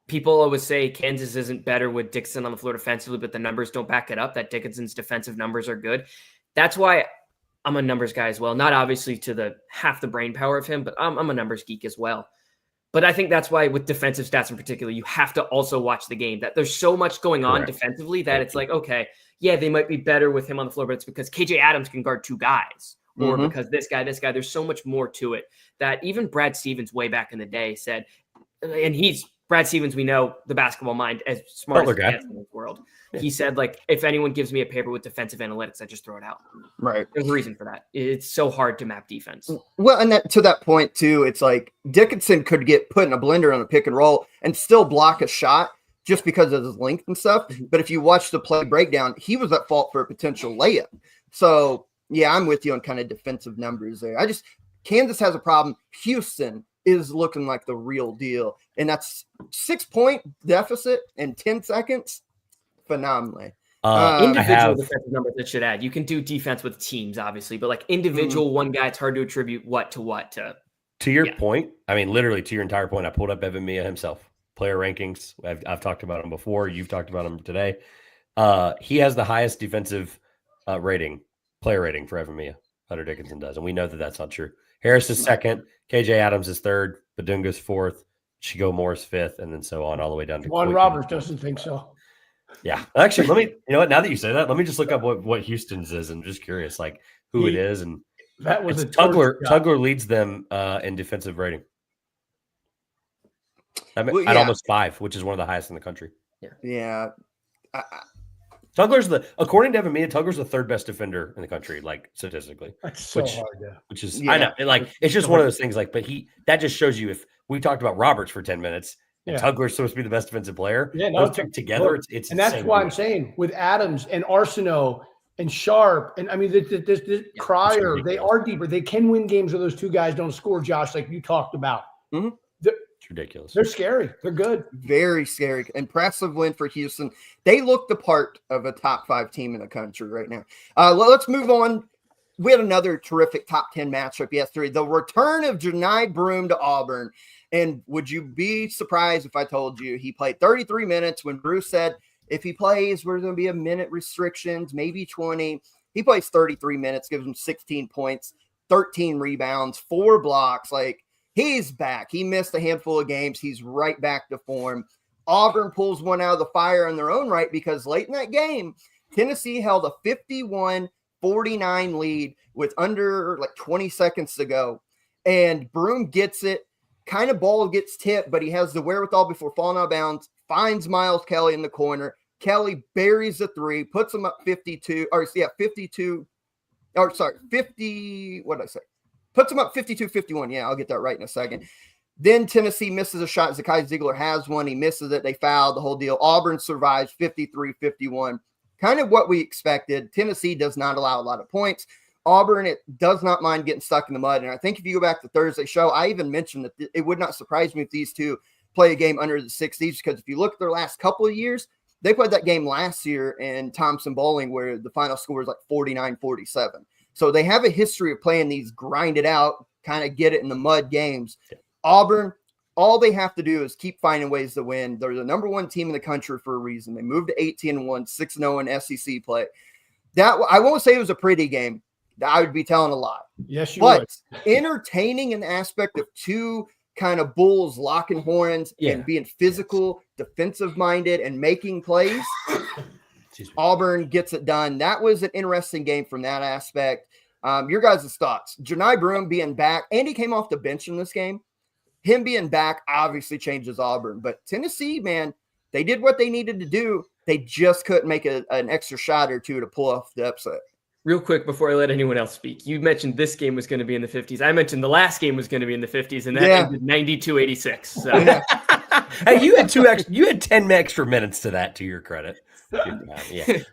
people always say Kansas isn't better with Dickinson on the floor defensively, but the numbers don't back it up, that Dickinson's defensive numbers are good. That's why I'm a numbers guy as well. Not obviously to the half the brain power of him, but I'm a numbers geek as well. But I think that's why with defensive stats in particular, you have to also watch the game. That there's so much going on defensively that it's like, okay, yeah, they might be better with him on the floor, but it's because KJ Adams can guard 2 guys or because this guy, there's so much more to it that even Brad Stevens way back in the day said, and Brad Stevens, we know the basketball mind as smart as he gets in this world. He said, like, if anyone gives me a paper with defensive analytics, I just throw it out. Right. There's a reason for that. It's so hard to map defense. Well, and to that point, too, it's like Dickinson could get put in a blender on a pick and roll and still block a shot just because of his length and stuff. But if you watch the play breakdown, he was at fault for a potential layup. So, yeah, I'm with you on kind of defensive numbers there. Kansas has a problem. Houston is looking like the real deal. And that's 6-point deficit in 10 seconds. Phenomenally. Individual defensive numbers that should add. You can do defense with teams, obviously, but like individual one guy, it's hard to attribute what to what to. To your point, I mean, literally to your entire point, I pulled up Evan Mia himself. Player rankings. I've talked about him before. You've talked about him today. He has the highest defensive player rating for Evan Mia. Hunter Dickinson does, and we know that that's not true. Harris is second. KJ Adams is third. Badunga's fourth. Chigo Moore's fifth, and then so on all the way down to Juan Roberts doesn't think so. Yeah. Actually, let me, you know what, now that you say that, let me just look up what Houston's is. I'm just curious, like who it is. And that was Tugler leads them in defensive rating. At almost 5, which is one of the highest in the country. Yeah. According to Evan Mia, Tugler's the 3rd best defender in the country, like statistically. That's so hard, yeah. Which is, I know, it's just one of those things. Like, but that just shows you, if we talked about Roberts for 10 minutes, and Tugler's supposed to be the best defensive player. Yeah, no, those two together, it's and that's why I'm saying with Adams and Arsenault and Sharp, and I mean this Cryer, they are deeper. They can win games where those 2 guys don't score, Josh, like you talked about. Mm-hmm. It's ridiculous. They're scary. They're good. Very scary. Impressive win for Houston. They look the part of a top 5 team in the country right now. Let's move on. we had another terrific top 10 matchup yesterday. The return of Johni Broome to Auburn. And would you be surprised if I told you he played 33 minutes when Bruce said, if he plays, we're going to be a minute restrictions, maybe 20. He plays 33 minutes, gives him 16 points, 13 rebounds, 4 blocks. Like, he's back. He missed a handful of games. He's right back to form. Auburn pulls one out of the fire in their own right because late in that game, Tennessee held a 51-49 lead with under like 20 seconds to go. And Broome gets it. Kind of ball gets tipped, but he has the wherewithal before falling out of bounds, finds Miles Kelly in the corner. Kelly buries the 3, puts him up 50. What did I say? Puts him up 52-51. Yeah, I'll get that right in a second. Then Tennessee misses a shot. Zakai Ziegler has one. He misses it. They fouled the whole deal. Auburn survives 53-51. Kind of what we expected. Tennessee does not allow a lot of points. Auburn, it does not mind getting stuck in the mud. And I think if you go back to Thursday's show, I even mentioned that it would not surprise me if these two play a game under the 60s, because if you look at their last couple of years, they played that game last year in Thompson Bowling where the final score was like 49-47. So they have a history of playing these grind it out, kind of get it in the mud games. Auburn, all they have to do is keep finding ways to win. They're the number 1 team in the country for a reason. They moved to 18-1, 6-0 in SEC play. That I won't say it was a pretty game. I would be telling a lot. Yes, you would. But entertaining in the aspect of two kind of bulls locking horns and being physical, defensive-minded, and making plays. Auburn gets it done. That was an interesting game from that aspect. Your guys' thoughts. Johni Broome being back, and he came off the bench in this game. Him being back obviously changes Auburn. But Tennessee, man, they did what they needed to do. They just couldn't make an extra shot or two to pull off the upset. Real quick before I let anyone else speak, you mentioned this game was going to be in the 50s. I mentioned the last game was going to be in the 50s, and that ended 92-86. So. Hey, you had 10 extra minutes to that, to your credit. Yeah.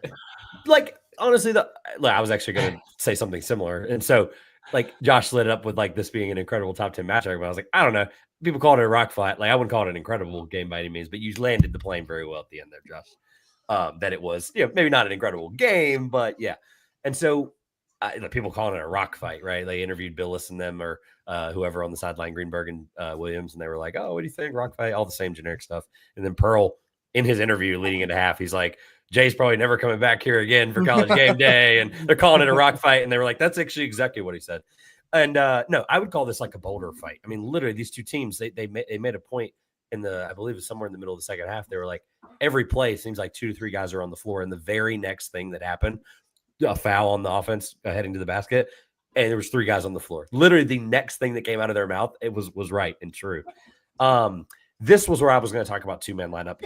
Like, honestly, I was actually going to say something similar. And so, like, Josh lit it up with, like, this being an incredible top 10 matchup. But I was like, I don't know. People called it a rock fight. Like, I wouldn't call it an incredible game by any means, but you landed the plane very well at the end there, Josh. That it was, maybe not an incredible game, but yeah. And so people calling it a rock fight, right? They interviewed Billis and them or whoever on the sideline, Greenberg and Williams, and they were like, oh, what do you think? Rock fight, all the same generic stuff. And then Pearl, in his interview leading into half, he's like, Jay's probably never coming back here again for college game day. And they're calling it a rock fight. And they were like, that's actually exactly what he said. And no, I would call this like a Boulder fight. I mean, literally, these two teams, they made a point in I believe it was somewhere in the middle of the second half. They were like, every play seems like 2 to 3 guys are on the floor. And the very next thing that happened, a foul on the offense heading to the basket, and there was 3 guys on the floor. Literally, the next thing that came out of their mouth, it was right and true. This was where I was going to talk about 2-man lineup.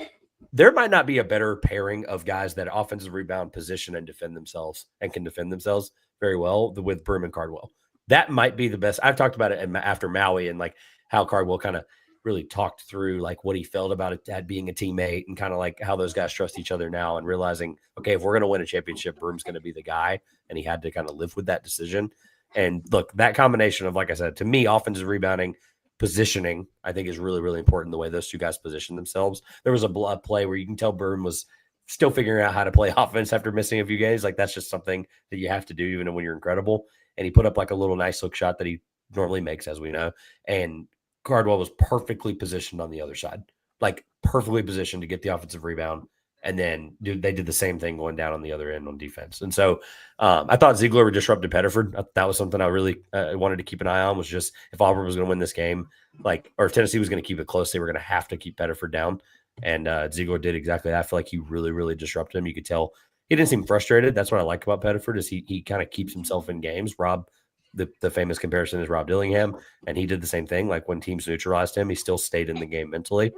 There might not be a better pairing of guys that offensive rebound, position, and defend themselves and can defend themselves very well with Broome and Cardwell. That might be the best. I've talked about it after Maui and like how Cardwell kind of really talked through like what he felt about it being a teammate and kind of like how those guys trust each other now and realizing, okay, if we're going to win a championship, Broome's going to be the guy. And he had to kind of live with that decision. And look, that combination of, like I said, to me, offensive rebounding, positioning, I think is really, really important the way those two guys position themselves. There was a play where you can tell Broome was still figuring out how to play offense after missing a few games. Like that's just something that you have to do even when you're incredible. And he put up like a little nice look shot that he normally makes, as we know. And Cardwell was perfectly positioned on the other side, like perfectly positioned to get the offensive rebound. And then they did the same thing going down on the other end on defense. And so I thought Ziegler disrupted Pettiford. That was something I really wanted to keep an eye on, was just if Auburn was going to win this game, or if Tennessee was going to keep it close, they were going to have to keep Pettiford down. And Ziegler did exactly that. I feel like he really, really disrupted him. You could tell he didn't seem frustrated. That's what I like about Pettiford is he kind of keeps himself in games. Rob, the famous comparison is Rob Dillingham, and he did the same thing. Like when teams neutralized him, he still stayed in the game mentally.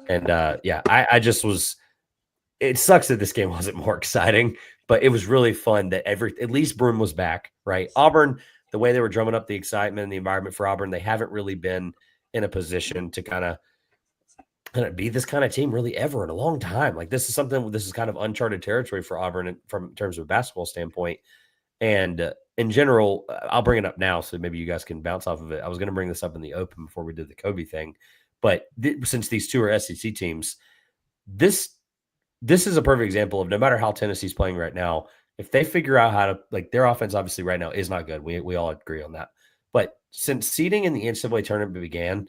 And I just was. It sucks that this game wasn't more exciting, but it was really fun that at least Broome was back, right? Auburn, the way they were drumming up the excitement and the environment for Auburn, they haven't really been in a position to kind of be this kind of team really ever in a long time. Like this is kind of uncharted territory for Auburn in terms of a basketball standpoint. And in general, I'll bring it up now so maybe you guys can bounce off of it. I was going to bring this up in the open before we did the Kobe thing, but since these two are SEC teams, this is a perfect example of no matter how Tennessee's playing right now, if they figure out how to, like, their offense obviously right now is not good. We all agree on that. But since seeding in the NCAA tournament began,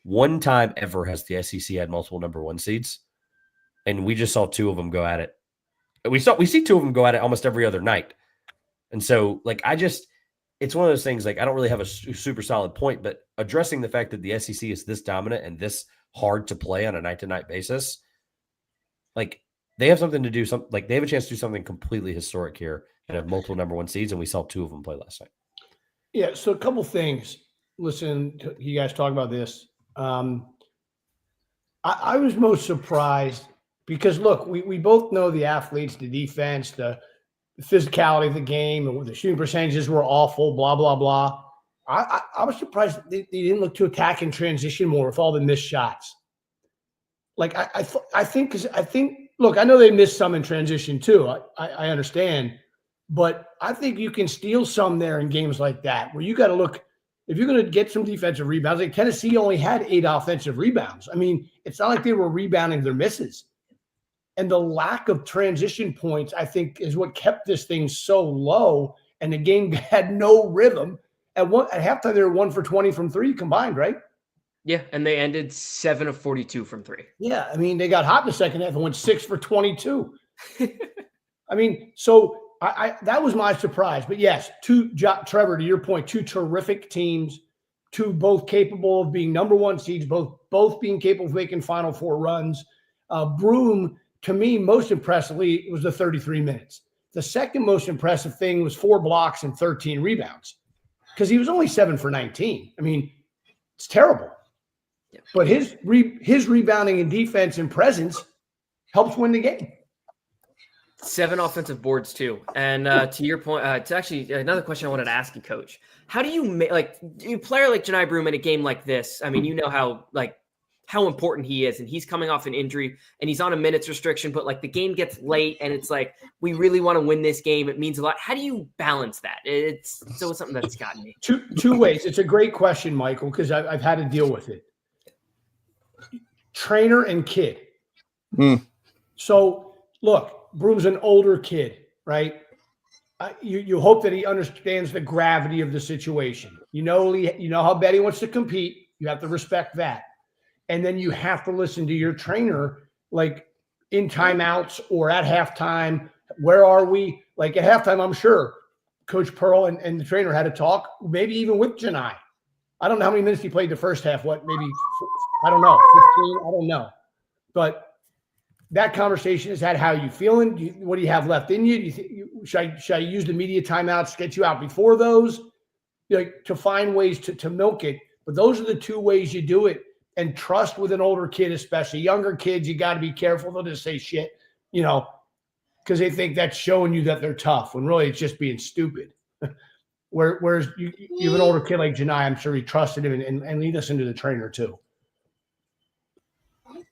one time ever has the SEC had multiple number 1 seeds, and we just saw 2 of them go at it. We see 2 of them go at it almost every other night. And so, like, it's one of those things, like, I don't really have a super solid point, but addressing the fact that the SEC is this dominant and this hard to play on a night-to-night basis, like, they have something to do. They have a chance to do something completely historic here and have multiple number 1 seeds, and we saw 2 of them play last night. Yeah, so a couple things. Listen to you guys talk about this. I was most surprised because, look, we both know the athletes, the defense, the physicality of the game, the shooting percentages were awful, blah, blah, blah. I was surprised they didn't look to attack and transition more with all the missed shots. Like, I think, look, I know they missed some in transition too. I understand. But I think you can steal some there in games like that where you got to look, if you're going to get some defensive rebounds, like Tennessee only had 8 offensive rebounds. I mean, it's not like they were rebounding their misses. And the lack of transition points, I think, is what kept this thing so low. And the game had no rhythm. At halftime, they were 1 for 20 from 3 combined, right? Yeah, and they ended 7 of 42 from 3. Yeah, I mean, they got hot in the second half and went 6 for 22. I mean, so that was my surprise. But yes, Trevor, to your point, 2 terrific teams, 2 both capable of being number 1 seeds, both being capable of making Final Four runs. Broome, to me, most impressively, was the 33 minutes. The second most impressive thing was 4 blocks and 13 rebounds because he was only 7 for 19. I mean, it's terrible. Yeah. But his rebounding and defense and presence helps win the game. 7 offensive boards too. And to your point, it's actually another question I wanted to ask you, Coach. How do you make, like, a player like Johni Broome in a game like this? I mean, you know how important he is, and he's coming off an injury and he's on a minutes restriction, but like the game gets late and it's like, we really want to win this game. It means a lot. How do you balance that? It's something that's gotten me. Two ways. It's a great question, Michael, because I've had to deal with it. Trainer and kid. So look, Broome's an older kid, right? You hope that he understands the gravity of the situation. You know how bad he wants to compete. You have to respect that. And then you have to listen to your trainer, like in timeouts or at halftime. Where are we? Like at halftime, I'm sure Coach Pearl and the trainer had a talk, maybe even with Johni. I don't know how many minutes he played the first half. Maybe, I don't know, 15? I don't know. But that conversation is that how you feeling? What do you have left in you? Should I use the media timeouts to get you out before those? To find ways to milk it. But those are the 2 ways you do it. And trust with an older kid, especially younger kids, you got to be careful. They'll just say shit, because they think that's showing you that they're tough when really it's just being stupid. Whereas you have an older kid like Johni, I'm sure he trusted him and he listened to the trainer too.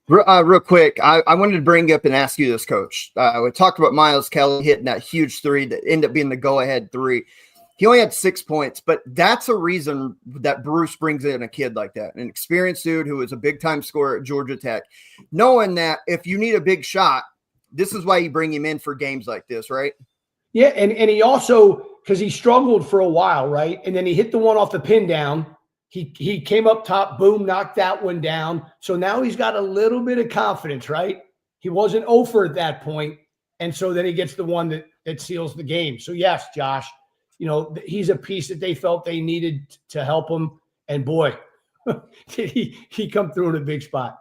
Real quick, I wanted to bring up and ask you this, Coach. We talked about Miles Kelly hitting that huge 3 that ended up being the go-ahead 3. He only had 6 points, but that's a reason that Bruce brings in a kid like that, an experienced dude who was a big-time scorer at Georgia Tech, knowing that if you need a big shot, this is why you bring him in for games like this, right? Yeah, and he also, because he struggled for a while, right? And then he hit the one off the pin down. He came up top, boom, knocked that one down. So now he's got a little bit of confidence, right? He wasn't over at that point, and so then he gets the one that seals the game. So yes, Josh, he's a piece that they felt they needed to help him. And boy, did he come through in a big spot.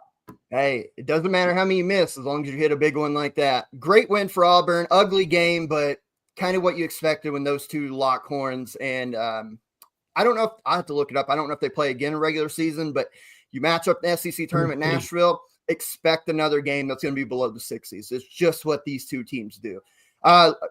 Hey, it doesn't matter how many you miss as long as you hit a big one like that. Great win for Auburn. Ugly game, but kind of what you expected when those 2 lock horns. And I don't know if I have to look it up. I don't know if they play again in regular season, but you match up the SEC tournament in Nashville, expect another game that's going to be below the 60s. It's just what these 2 teams do.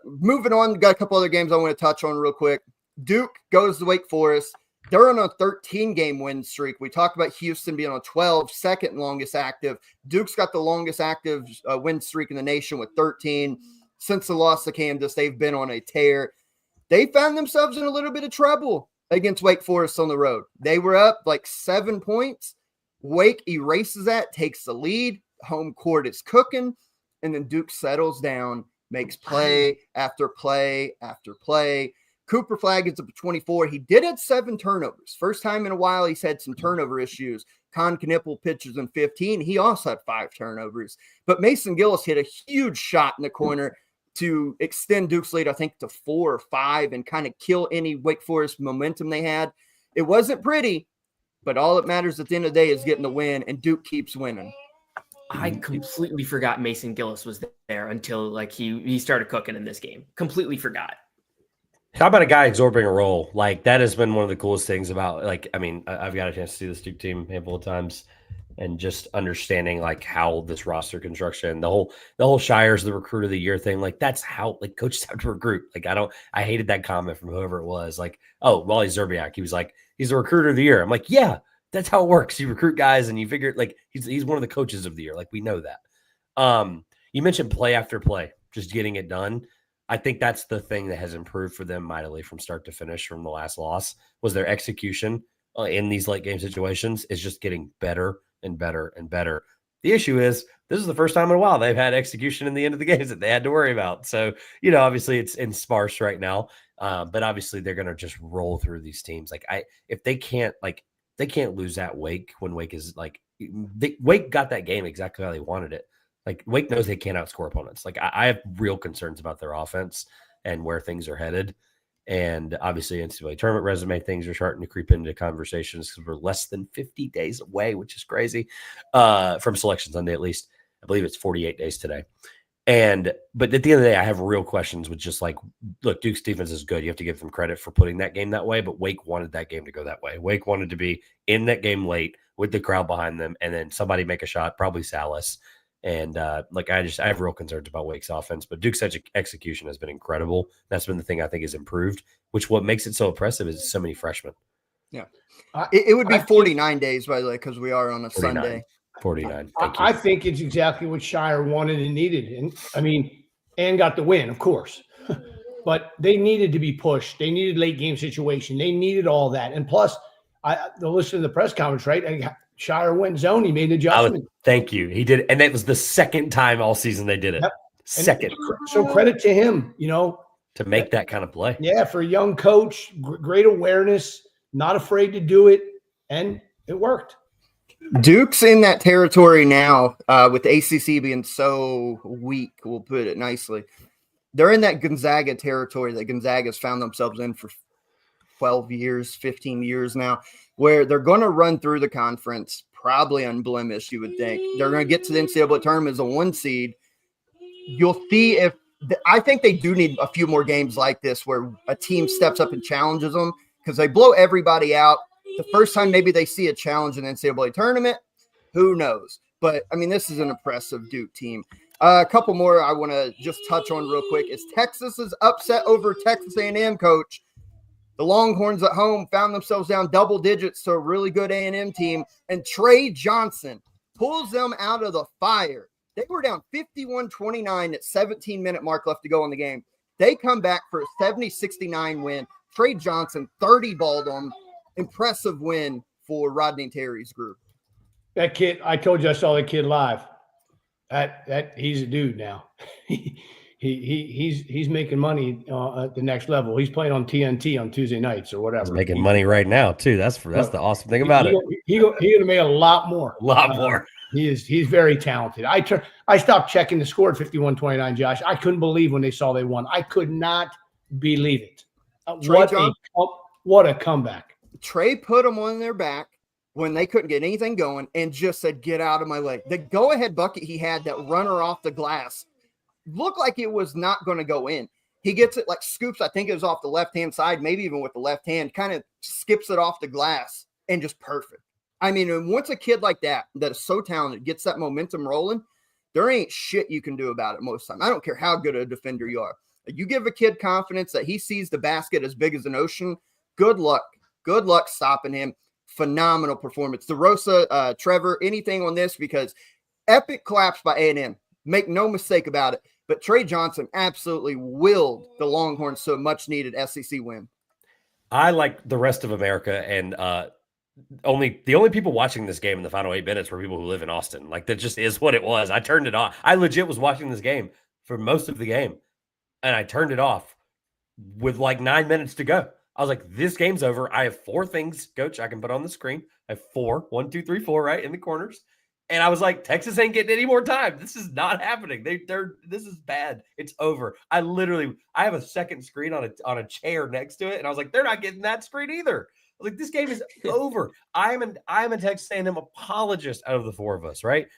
Moving on, got a couple other games I want to touch on real quick. Duke goes to Wake Forest. They're on a 13-game win streak. We talked about Houston being on 12, second longest active. Duke's got the longest active win streak in the nation with 13. Since the loss to Kansas, they've been on a tear. They found themselves in a little bit of trouble against Wake Forest on the road. They were up like 7 points. Wake erases that, takes the lead. Home court is cooking. And then Duke settles down makes play after play after play. Cooper Flagg is up 24. He did have 7 turnovers. First time in a while he's had some turnover issues. Con Knippel pitches in 15. He also had 5 turnovers. But Mason Gillis hit a huge shot in the corner to extend Duke's lead, I think, to 4 or 5 and kind of kill any Wake Forest momentum they had. It wasn't pretty, but all that matters at the end of the day is getting the win, and Duke keeps winning. I completely forgot Mason Gillis was there until like he started cooking in this game. Completely forgot. How about a guy absorbing a role? Like, that has been one of the coolest things about, like, I mean, I've got a chance to see this Duke team a handful of times, and just understanding like how this roster construction, the whole Shire's the recruit of the year thing. Like, that's how like coaches have to recruit. Like, I hated that comment from whoever it was. Like, oh, Wally Zerbiak, he was like, he's the recruiter of the year. I'm like, yeah, that's how it works. You recruit guys and you figure like he's one of the coaches of the year. Like, we know that. You mentioned play after play, just getting it done. I think that's the thing that has improved for them mightily from start to finish from the last loss, was their execution in these late game situations is just getting better and better and better. The issue is this is the first time in a while they've had execution in the end of the games that they had to worry about. So, obviously it's in sparse right now, but obviously they're going to just roll through these teams. Like, if they can't lose at Wake when Wake is like, Wake got that game exactly how they wanted it. Like, Wake knows they can't outscore opponents. Like, I have real concerns about their offense and where things are headed. And obviously, NCAA tournament resume things are starting to creep into conversations because we're less than 50 days away, which is crazy, from Selection Sunday at least. I believe it's 48 days today. But at the end of the day, I have real questions with just like, look, Duke's defense is good. You have to give them credit for putting that game that way, but Wake wanted that game to go that way. Wake wanted to be in that game late with the crowd behind them, and then somebody make a shot, probably Salas. And I have real concerns about Wake's offense, but Duke's execution has been incredible. That's been the thing I think has improved, which what makes it so impressive is so many freshmen. Yeah. It would be 49 days, by the way, because we are on a 49. Sunday. 49. I think it's exactly what Shire wanted and needed. And got the win, of course. But they needed to be pushed. They needed late game situation. They needed all that. And plus, the listen to the press conference, right? Shire went zone. He made an adjustment. Thank you. He did. And it was the second time all season they did it. Yep. Second. So credit to him, to make that kind of play. Yeah, for a young coach, great awareness, not afraid to do it, and it worked. Duke's in that territory now, with the ACC being so weak, we'll put it nicely. They're in that Gonzaga territory that Gonzaga's found themselves in for 12 years, 15 years now, where they're going to run through the conference, probably unblemished, you would think. They're going to get to the NCAA tournament as a 1 seed. You'll see I think they do need a few more games like this where a team steps up and challenges them, because they blow everybody out. The first time maybe they see a challenge in the NCAA tournament, who knows? But, this is an impressive Duke team. A couple more I want to just touch on real quick is Texas's upset over Texas A&M, coach. The Longhorns at home found themselves down double digits to a really good A&M team, and Trey Johnson pulls them out of the fire. They were down 51-29 at 17-minute mark left to go in the game. They come back for a 70-69 win. Trey Johnson 30-balled them. Impressive win for Rodney Terry's group. That kid, I told you I saw that kid live. That he's a dude now. He's making money at the next level. He's playing on TNT on Tuesday nights or whatever. He's making money right now too. That's the awesome thing about it. He's gonna make a lot more. A lot more. He's very talented. I stopped checking the score at 51-29, Josh. I couldn't believe when they saw they won. I could not believe it. What a comeback. Trey put them on their back when they couldn't get anything going and just said, get out of my way. The go-ahead bucket he had, that runner off the glass, looked like it was not going to go in. He gets it, like scoops, I think it was off the left-hand side, maybe even with the left hand, kind of skips it off the glass, and just perfect. Once a kid like that is so talented gets that momentum rolling, there ain't shit you can do about it most of the time. I don't care how good a defender you are. You give a kid confidence that he sees the basket as big as an ocean, good luck. Good luck stopping him. Phenomenal performance. DeRosa, Trevor, anything on this? Because epic collapse by A&M. Make no mistake about it. But Trey Johnson absolutely willed the Longhorns to a much-needed SEC win. I, like the rest of America, and the only people watching this game in the final 8 minutes were people who live in Austin. Like, that just is what it was. I turned it on. I legit was watching this game for most of the game. And I turned it off with like 9 minutes to go. I was like, this game's over. I have 4 things, Coach, I can put on the screen. I have 4, 1, 2, 3, 4, right in the corners. And I was like, Texas ain't getting any more time. This is not happening. This is bad. It's over. I have a second screen on a chair next to it, and I was like, they're not getting that screen either. I was like, this game is over. I'm a Texas A&M apologist out of the 4 of us, right?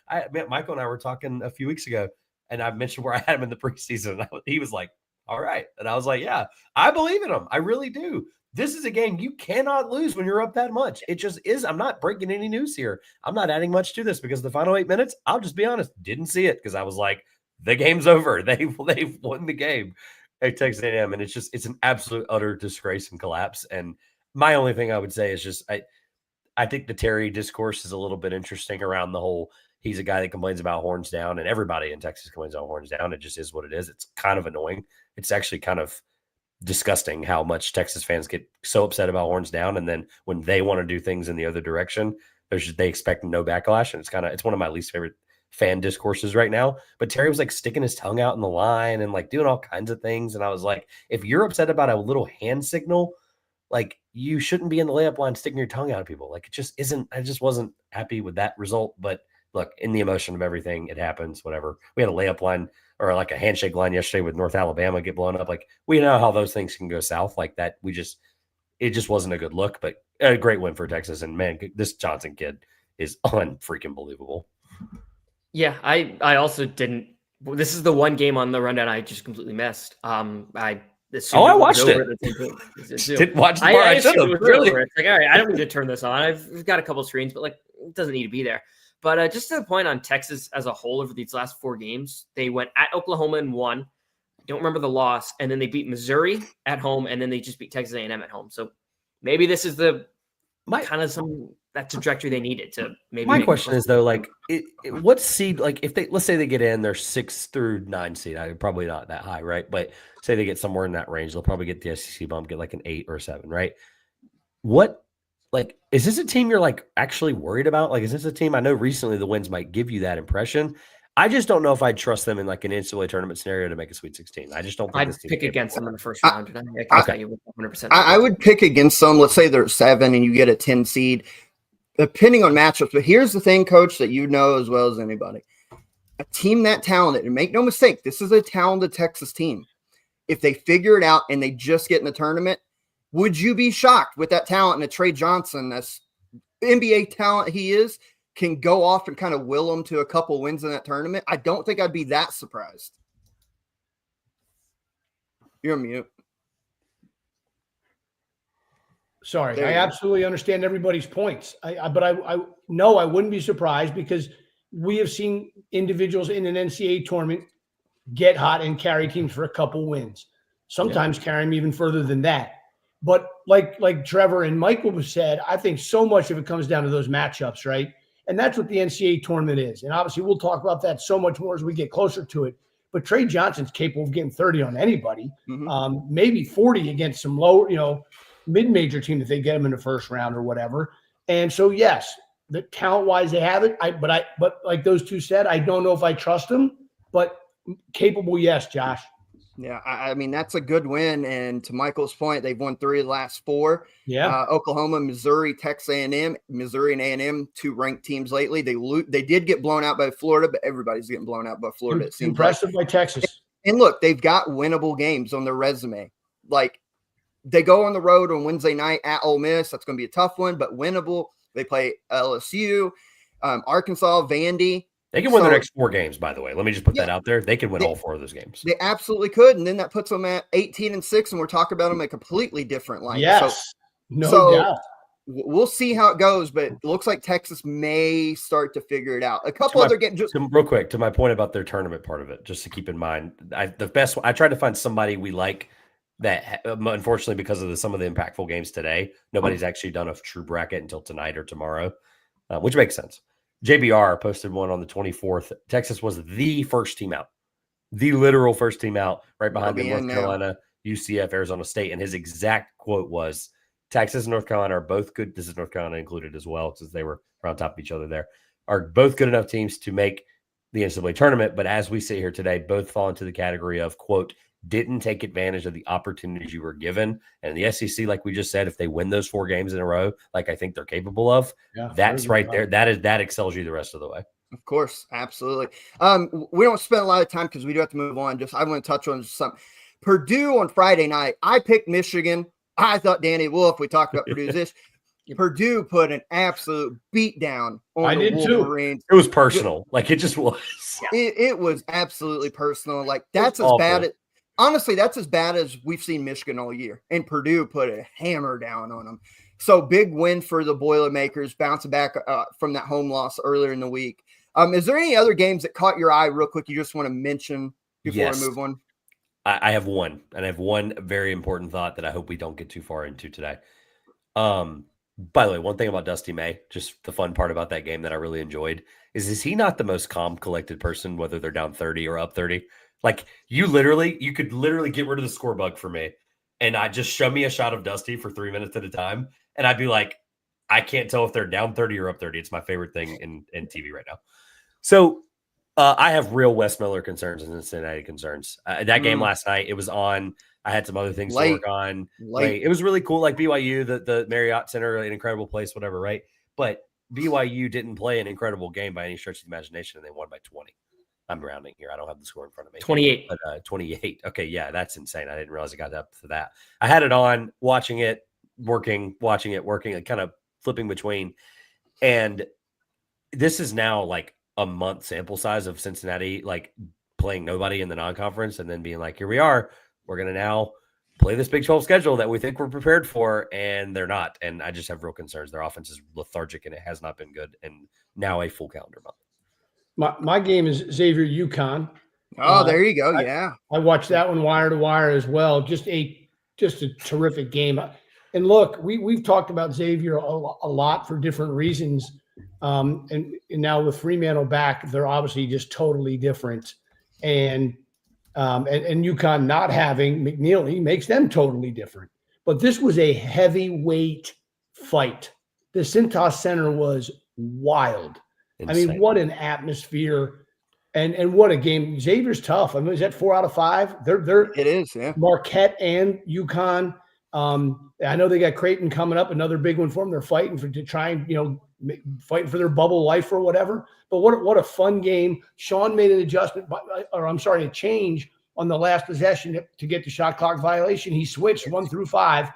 Michael and I were talking a few weeks ago, and I mentioned where I had him in the preseason. And he was like, all right. And I was like, yeah, I believe in him. I really do. This is a game you cannot lose when you're up that much. It just is. I'm not breaking any news here. I'm not adding much to this because the final 8 minutes, I'll just be honest, didn't see it because I was like, the game's over. They've won the game at Texas A&M. And it's an absolute utter disgrace and collapse. And my only thing I would say is just I think the Terry discourse is a little bit interesting around the whole he's a guy that complains about horns down, and everybody in Texas complains about horns down. It just is what it is. It's kind of annoying. It's actually kind of disgusting how much Texas fans get so upset about horns down, and then when they want to do things in the other direction, they expect no backlash, and it's one of my least favorite fan discourses right now. But Terry was like sticking his tongue out in the line and like doing all kinds of things, and I was like, if you're upset about a little hand signal, like you shouldn't be in the layup line sticking your tongue out at people. Like it just isn't. I just wasn't happy with that result. But look, in the emotion of everything, it happens. Whatever. We had a layup line or like a handshake line yesterday with North Alabama get blown up. Like we know how those things can go south like that. It just wasn't a good look, but a great win for Texas. And man, this Johnson kid is unfreaking believable. Yeah, I also didn't. This is the one game on the rundown I just completely missed. I watched it. Didn't watch the part. I should have. Really? It's like, all right, I don't need to turn this on. I've got a couple screens, but like it doesn't need to be there. But just to the point on Texas as a whole over these last 4 games, they went at Oklahoma and won. Don't remember the loss, and then they beat Missouri at home, and then they just beat Texas A&M at home. So maybe this is that trajectory they needed to maybe. My question is though, like, what seed? Like, if let's say they get in, they're 6 through 9 seed. Probably not that high, right? But say they get somewhere in that range, they'll probably get the SEC bump, get like an 8 or a 7, right? Like, is this a team you're like actually worried about? Like, is this a team? I know recently the wins might give you that impression. I just don't know if I'd trust them in like an NCAA tournament scenario to make a Sweet 16. I just don't think I'd this team pick against them in the first round. I can tell you 100%. I would pick against them. Let's say they're 7 and you get a 10 seed, depending on matchups. But here's the thing, Coach, that you know as well as anybody. A team that talented, and make no mistake, this is a talented Texas team. If they figure it out and they just get in the tournament, would you be shocked with that talent and a Trey Johnson, that's NBA talent he is, can go off and kind of will them to a couple wins in that tournament? I don't think I'd be that surprised. You're on mute. Sorry, I absolutely understand everybody's points. But I know I wouldn't be surprised because we have seen individuals in an NCAA tournament get hot and carry teams for a couple wins. Sometimes carry them even further than that. But like Trevor and Michael have said, I think so much of it comes down to those matchups, right? And that's what the NCAA tournament is. And obviously we'll talk about that so much more as we get closer to it. But Trey Johnson's capable of getting 30 on anybody, maybe 40 against some low, mid-major team if they get him in the first round or whatever. And so, yes, the talent-wise they have it. But like those two said, I don't know if I trust them, but capable, yes, Josh. Yeah, I mean, that's a good win. And to Michael's point, they've won 3 of the last 4. Yeah. Oklahoma, Missouri, Texas A&M. Missouri and A&M, 2 ranked teams lately. They did get blown out by Florida, but everybody's getting blown out by Florida. It seems impressive by Texas. And look, they've got winnable games on their resume. Like, they go on the road on Wednesday night at Ole Miss. That's going to be a tough one, but winnable. They play LSU, Arkansas, Vandy. They can win their next 4 games, by the way. Let me just put that out there. They can win all 4 of those games. They absolutely could. And then that puts them at 18-6, and we're talking about them in a completely different light. Yes. No doubt. We'll see how it goes, but it looks like Texas may start to figure it out. A couple other games. Real quick, to my point about their tournament part of it, just to keep in mind, I tried to find somebody we like that, unfortunately, because of some of the impactful games today, nobody's actually done a true bracket until tonight or tomorrow, which makes sense. JBR posted one on the 24th. Texas was the first team out, the literal first team out, right behind them, North Carolina, UCF, Arizona State. And his exact quote was, Texas and North Carolina are both good. This is North Carolina included as well, since they were on top of each other there, are both good enough teams to make the NCAA tournament. But as we sit here today, both fall into the category of, quote, didn't take advantage of the opportunities you were given. And the SEC, like we just said, if they win those 4 games in a row, like I think they're capable of, that's right there. That excels you the rest of the way. Of course, absolutely. We don't spend a lot of time because we do have to move on. I want to touch on something. Purdue on Friday night. I picked Michigan. I thought Danny Wolf. We talked about Purdue's this. Purdue put an absolute beat down on the Wolverines. It was personal. Like it just was. It was absolutely personal. Like that's as bad as. Honestly, that's as bad as we've seen Michigan all year, and Purdue put a hammer down on them. So big win for the Boilermakers, bouncing back from that home loss earlier in the week. Is there any other games that caught your eye real quick you just want to mention before we move on? I have one, and I have one very important thought that I hope we don't get too far into today. By the way, one thing about Dusty May, just the fun part about that game that I really enjoyed is he not the most calm, collected person, whether they're down 30 or up 30? Like you could literally get rid of the score bug for me, and I just show me a shot of Dusty for 3 minutes at a time, and I'd be like, I can't tell if they're down 30 or up 30. It's my favorite thing in TV right now. So I have real Wes Miller concerns and Cincinnati concerns. That game last night, it was on. I had some other things to work on. It was really cool. Like BYU, the Marriott Center, an incredible place, whatever, right? But BYU didn't play an incredible game by any stretch of the imagination, and they won by 20. I'm rounding here. I don't have the score in front of me. 28. But 28. Okay, yeah, that's insane. I didn't realize it got up to that. I had it on, watching it, working, and kind of flipping between. And this is now like a month sample size of Cincinnati, like playing nobody in the non-conference and then being like, here we are. We're going to now play this Big 12 schedule that we think we're prepared for, and they're not. And I just have real concerns. Their offense is lethargic, and it has not been good. And now a full calendar month. My game is Xavier UConn. Oh, there you go. Yeah. I watched that one wire to wire as well. Just a terrific game. And look, we've talked about Xavier a lot for different reasons. And now with Fremantle back, they're obviously just totally different. And UConn not having McNeely makes them totally different. But this was a heavyweight fight. The Cintas Center was wild. Insane. I mean, what an atmosphere and what a game. Xavier's tough. I mean, is that 4 out of 5? It is, yeah. Marquette and UConn. I know they got Creighton coming up, another big one for them. They're fighting to try and, fighting for their bubble life or whatever. But what a fun game. Sean made an adjustment, a change on the last possession to get the shot clock violation. He switched 1 through 5.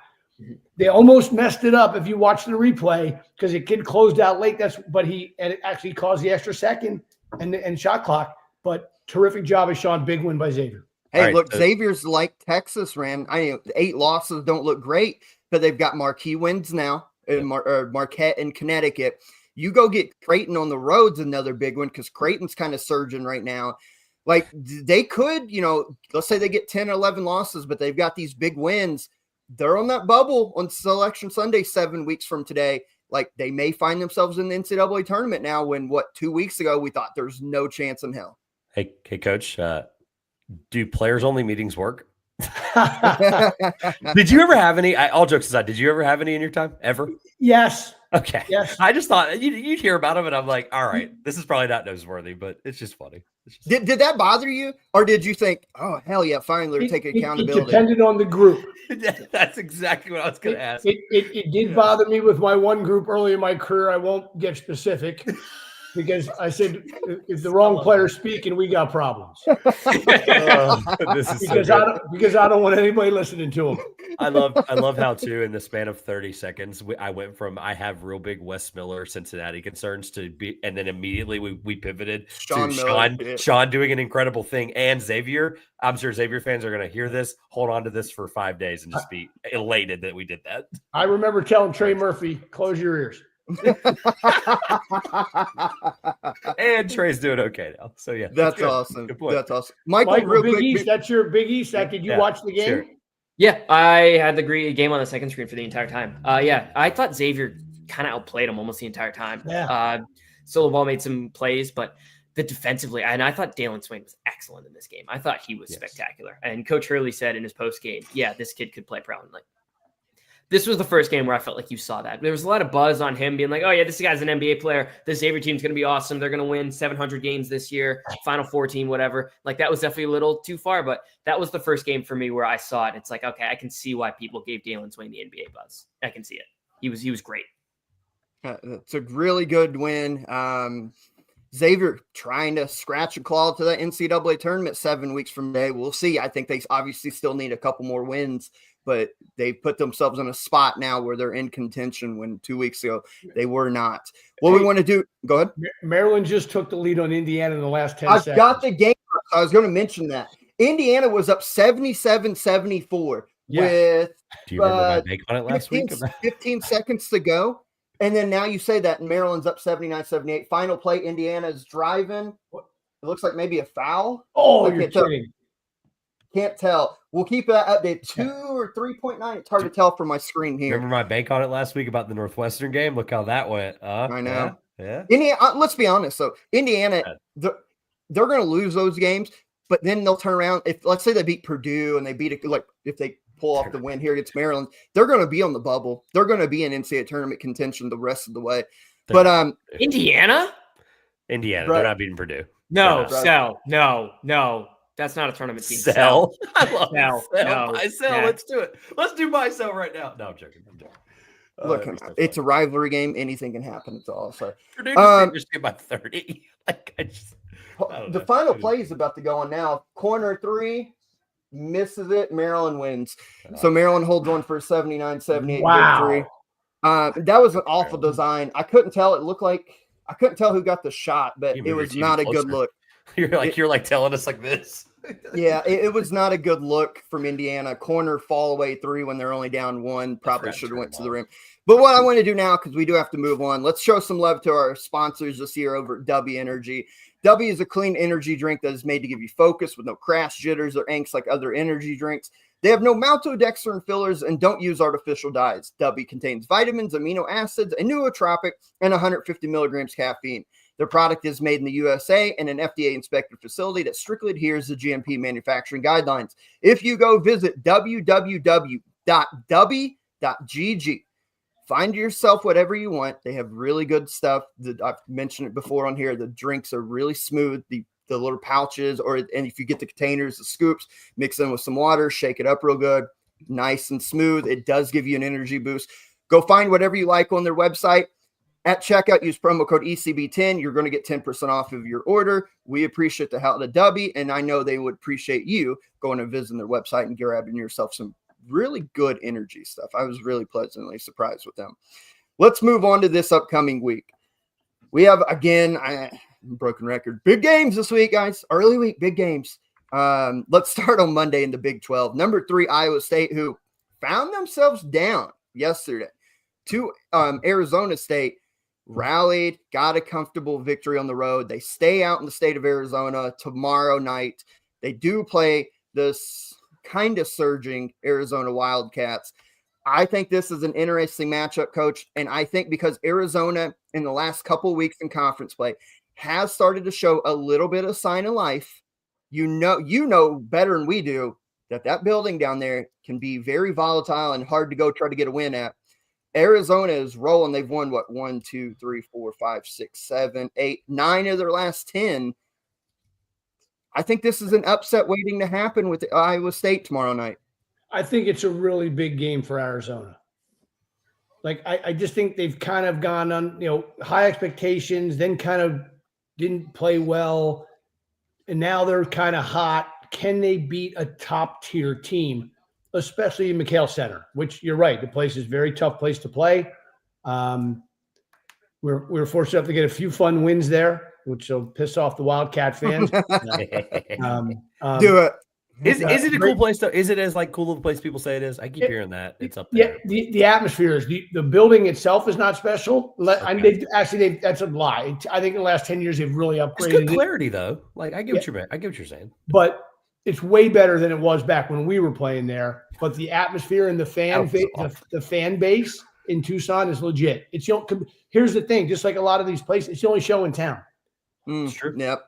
They almost messed it up if you watch the replay because the kid closed out late. And it actually caused the extra second and shot clock. But terrific job of Sean. Big win by Xavier. Hey, look, Xavier's like Texas ran. 8 losses don't look great, but they've got marquee wins now. Marquette and Connecticut. You go get Creighton on the road's another big one because Creighton's kind of surging right now. Like they could, let's say they get 10 or 11 losses, but they've got these big wins. They're on that bubble on Selection Sunday 7 weeks from today. Like they may find themselves in the NCAA tournament now when 2 weeks ago we thought there's no chance in hell. Hey, Coach, do players only meetings work? Did you ever have any? All jokes aside, did you ever have any in your time ever? Yes. Okay. Yes. I just thought you'd hear about them, and I'm like, all right, this is probably not newsworthy, but it's just funny. Did that bother you, or did you think, oh hell yeah, finally we're taking accountability? It depended on the group. That's exactly what I was going to ask. It did bother me with my one group early in my career. I won't get specific. Because I said, if the wrong player's speaking, we got problems. Because I don't want anybody listening to them. I love how too in the span of 30 seconds I went from I have real big Wes Miller Cincinnati concerns to be, and then immediately we pivoted to Sean doing an incredible thing, and Xavier. I'm sure Xavier fans are going to hear this, hold on to this for 5 days, and just be elated that we did that. I remember telling Trey Murphy, close your ears. And Trey's doing okay now. So yeah, that's awesome. That's awesome. Michael real Big quick, East, that's your Big East. Did you watch the game? Sure. Yeah, I had the game on the second screen for the entire time. I thought Xavier kind of outplayed him almost the entire time. Yeah. Solo Ball made some plays, but the defensively, and I thought Dalen Swain was excellent in this game. I thought he was spectacular. And Coach Hurley said in his post game, yeah, this kid could play pro. Like, This was the first game where I felt like you saw that. There was a lot of buzz on him being like, oh, yeah, this guy's an NBA player. This Xavier team's going to be awesome. They're going to win 700 games this year, Final Four team, whatever. Like, that was definitely a little too far, but that was the first game for me where I saw it. It's like, okay, I can see why people gave Dalen Swain the NBA buzz. I can see it. He was great. It's a really good win. Xavier trying to scratch and claw to the NCAA tournament 7 weeks from today. We'll see. I think they obviously still need a couple more wins, but they put themselves in a spot now where they're in contention when 2 weeks ago they were not. What we want to do, go ahead. Maryland just took the lead on Indiana in the last 10 seconds. I've got the game. I was going to mention that. Indiana was up 77-74 with do you remember my take on it last 15 seconds to go. And then now you say that Maryland's up 79-78. Final play, Indiana's driving. It looks like maybe a foul. Oh, you're kidding. Can't tell. We'll keep that update. 2 or 3.9. It's hard to tell from my screen here. Remember my bank on it last week about the Northwestern game? Look how that went. I know. Yeah. Indiana, let's be honest. So Indiana, they're going to lose those games, but then they'll turn around. If let's say they beat Purdue and they beat it, like if they pull off the win here against Maryland, they're going to be on the bubble. They're going to be in NCAA tournament contention the rest of the way. But Indiana, right. They're not beating Purdue. No, no. That's not a tournament team. Sell. I love Sell. No. Buy sell. Yeah. Let's do it. Let's do buy sell right now. No, I'm joking. Look, it's a rivalry game. Anything can happen. It's all. So Purdue just get by 30. Like the final play is about to go on now. Corner three. Misses it. Maryland wins. So Maryland holds on for a 79-78 victory. That was an awful design. I couldn't tell. It looked like I couldn't tell who got the shot, but it was not a good look. You're like telling us like this. Yeah, it was not a good look from Indiana. Corner fall away three when they're only down one. Probably should have went to the rim. But what I want to do now, because we do have to move on, let's show some love to our sponsors this year over at W Energy. W is a clean energy drink that is made to give you focus with no crash, jitters, or angst like other energy drinks. They have no maltodextrin fillers and don't use artificial dyes. W contains vitamins, amino acids, a nootropic, and 150 milligrams caffeine. Their product is made in the USA and an FDA-inspected facility that strictly adheres to GMP manufacturing guidelines. If you go visit www.w.gg, find yourself whatever you want. They have really good stuff. I've mentioned it before on here. The drinks are really smooth. The little pouches, and if you get the containers, the scoops, mix them with some water, shake it up real good, nice and smooth. It does give you an energy boost. Go find whatever you like on their website. At checkout, use promo code ECB10. You're going to get 10% off of your order. We appreciate the help of W, and I know they would appreciate you going and visiting their website and grabbing yourself some really good energy stuff. I was really pleasantly surprised with them. Let's move on to this upcoming week. We have, again, broken record, big games this week, guys. Early week, big games. Let's start on Monday in the Big 12. Number 3, Iowa State, who found themselves down yesterday to Arizona State, rallied, got a comfortable victory on the road. They stay out in the state of Arizona tomorrow night. They do play this kind of surging Arizona Wildcats. I think this is an interesting matchup, Coach. And I think because Arizona in the last couple of weeks in conference play has started to show a little bit of sign of life, you know better than we do that building down there can be very volatile and hard to go try to get a win at. Arizona is rolling. They've won, 1, 2, 3, 4, 5, 6, 7, 8, 9 of their last 10. I think this is an upset waiting to happen with Iowa State tomorrow night. I think it's a really big game for Arizona. Like, I just think they've kind of gone on, high expectations, then kind of didn't play well, and now they're kind of hot. Can they beat a top-tier team, especially in McHale Center, which you're right, the place is a very tough place to play. We're fortunate enough to get a few fun wins there, which will piss off the Wildcat fans. Do it. Is it a cool place though? Is it as cool of a place people say it is? I keep hearing that. It's up there. Yeah, the atmosphere is the building itself is not special. Okay. That's a lie. I think in the last 10 years they've really upgraded. It's good clarity though. I get what you're saying. But it's way better than it was back when we were playing there. But the atmosphere and the fan base in Tucson is legit. Here's the thing: just like a lot of these places, it's the only show in town. It's true. Yep.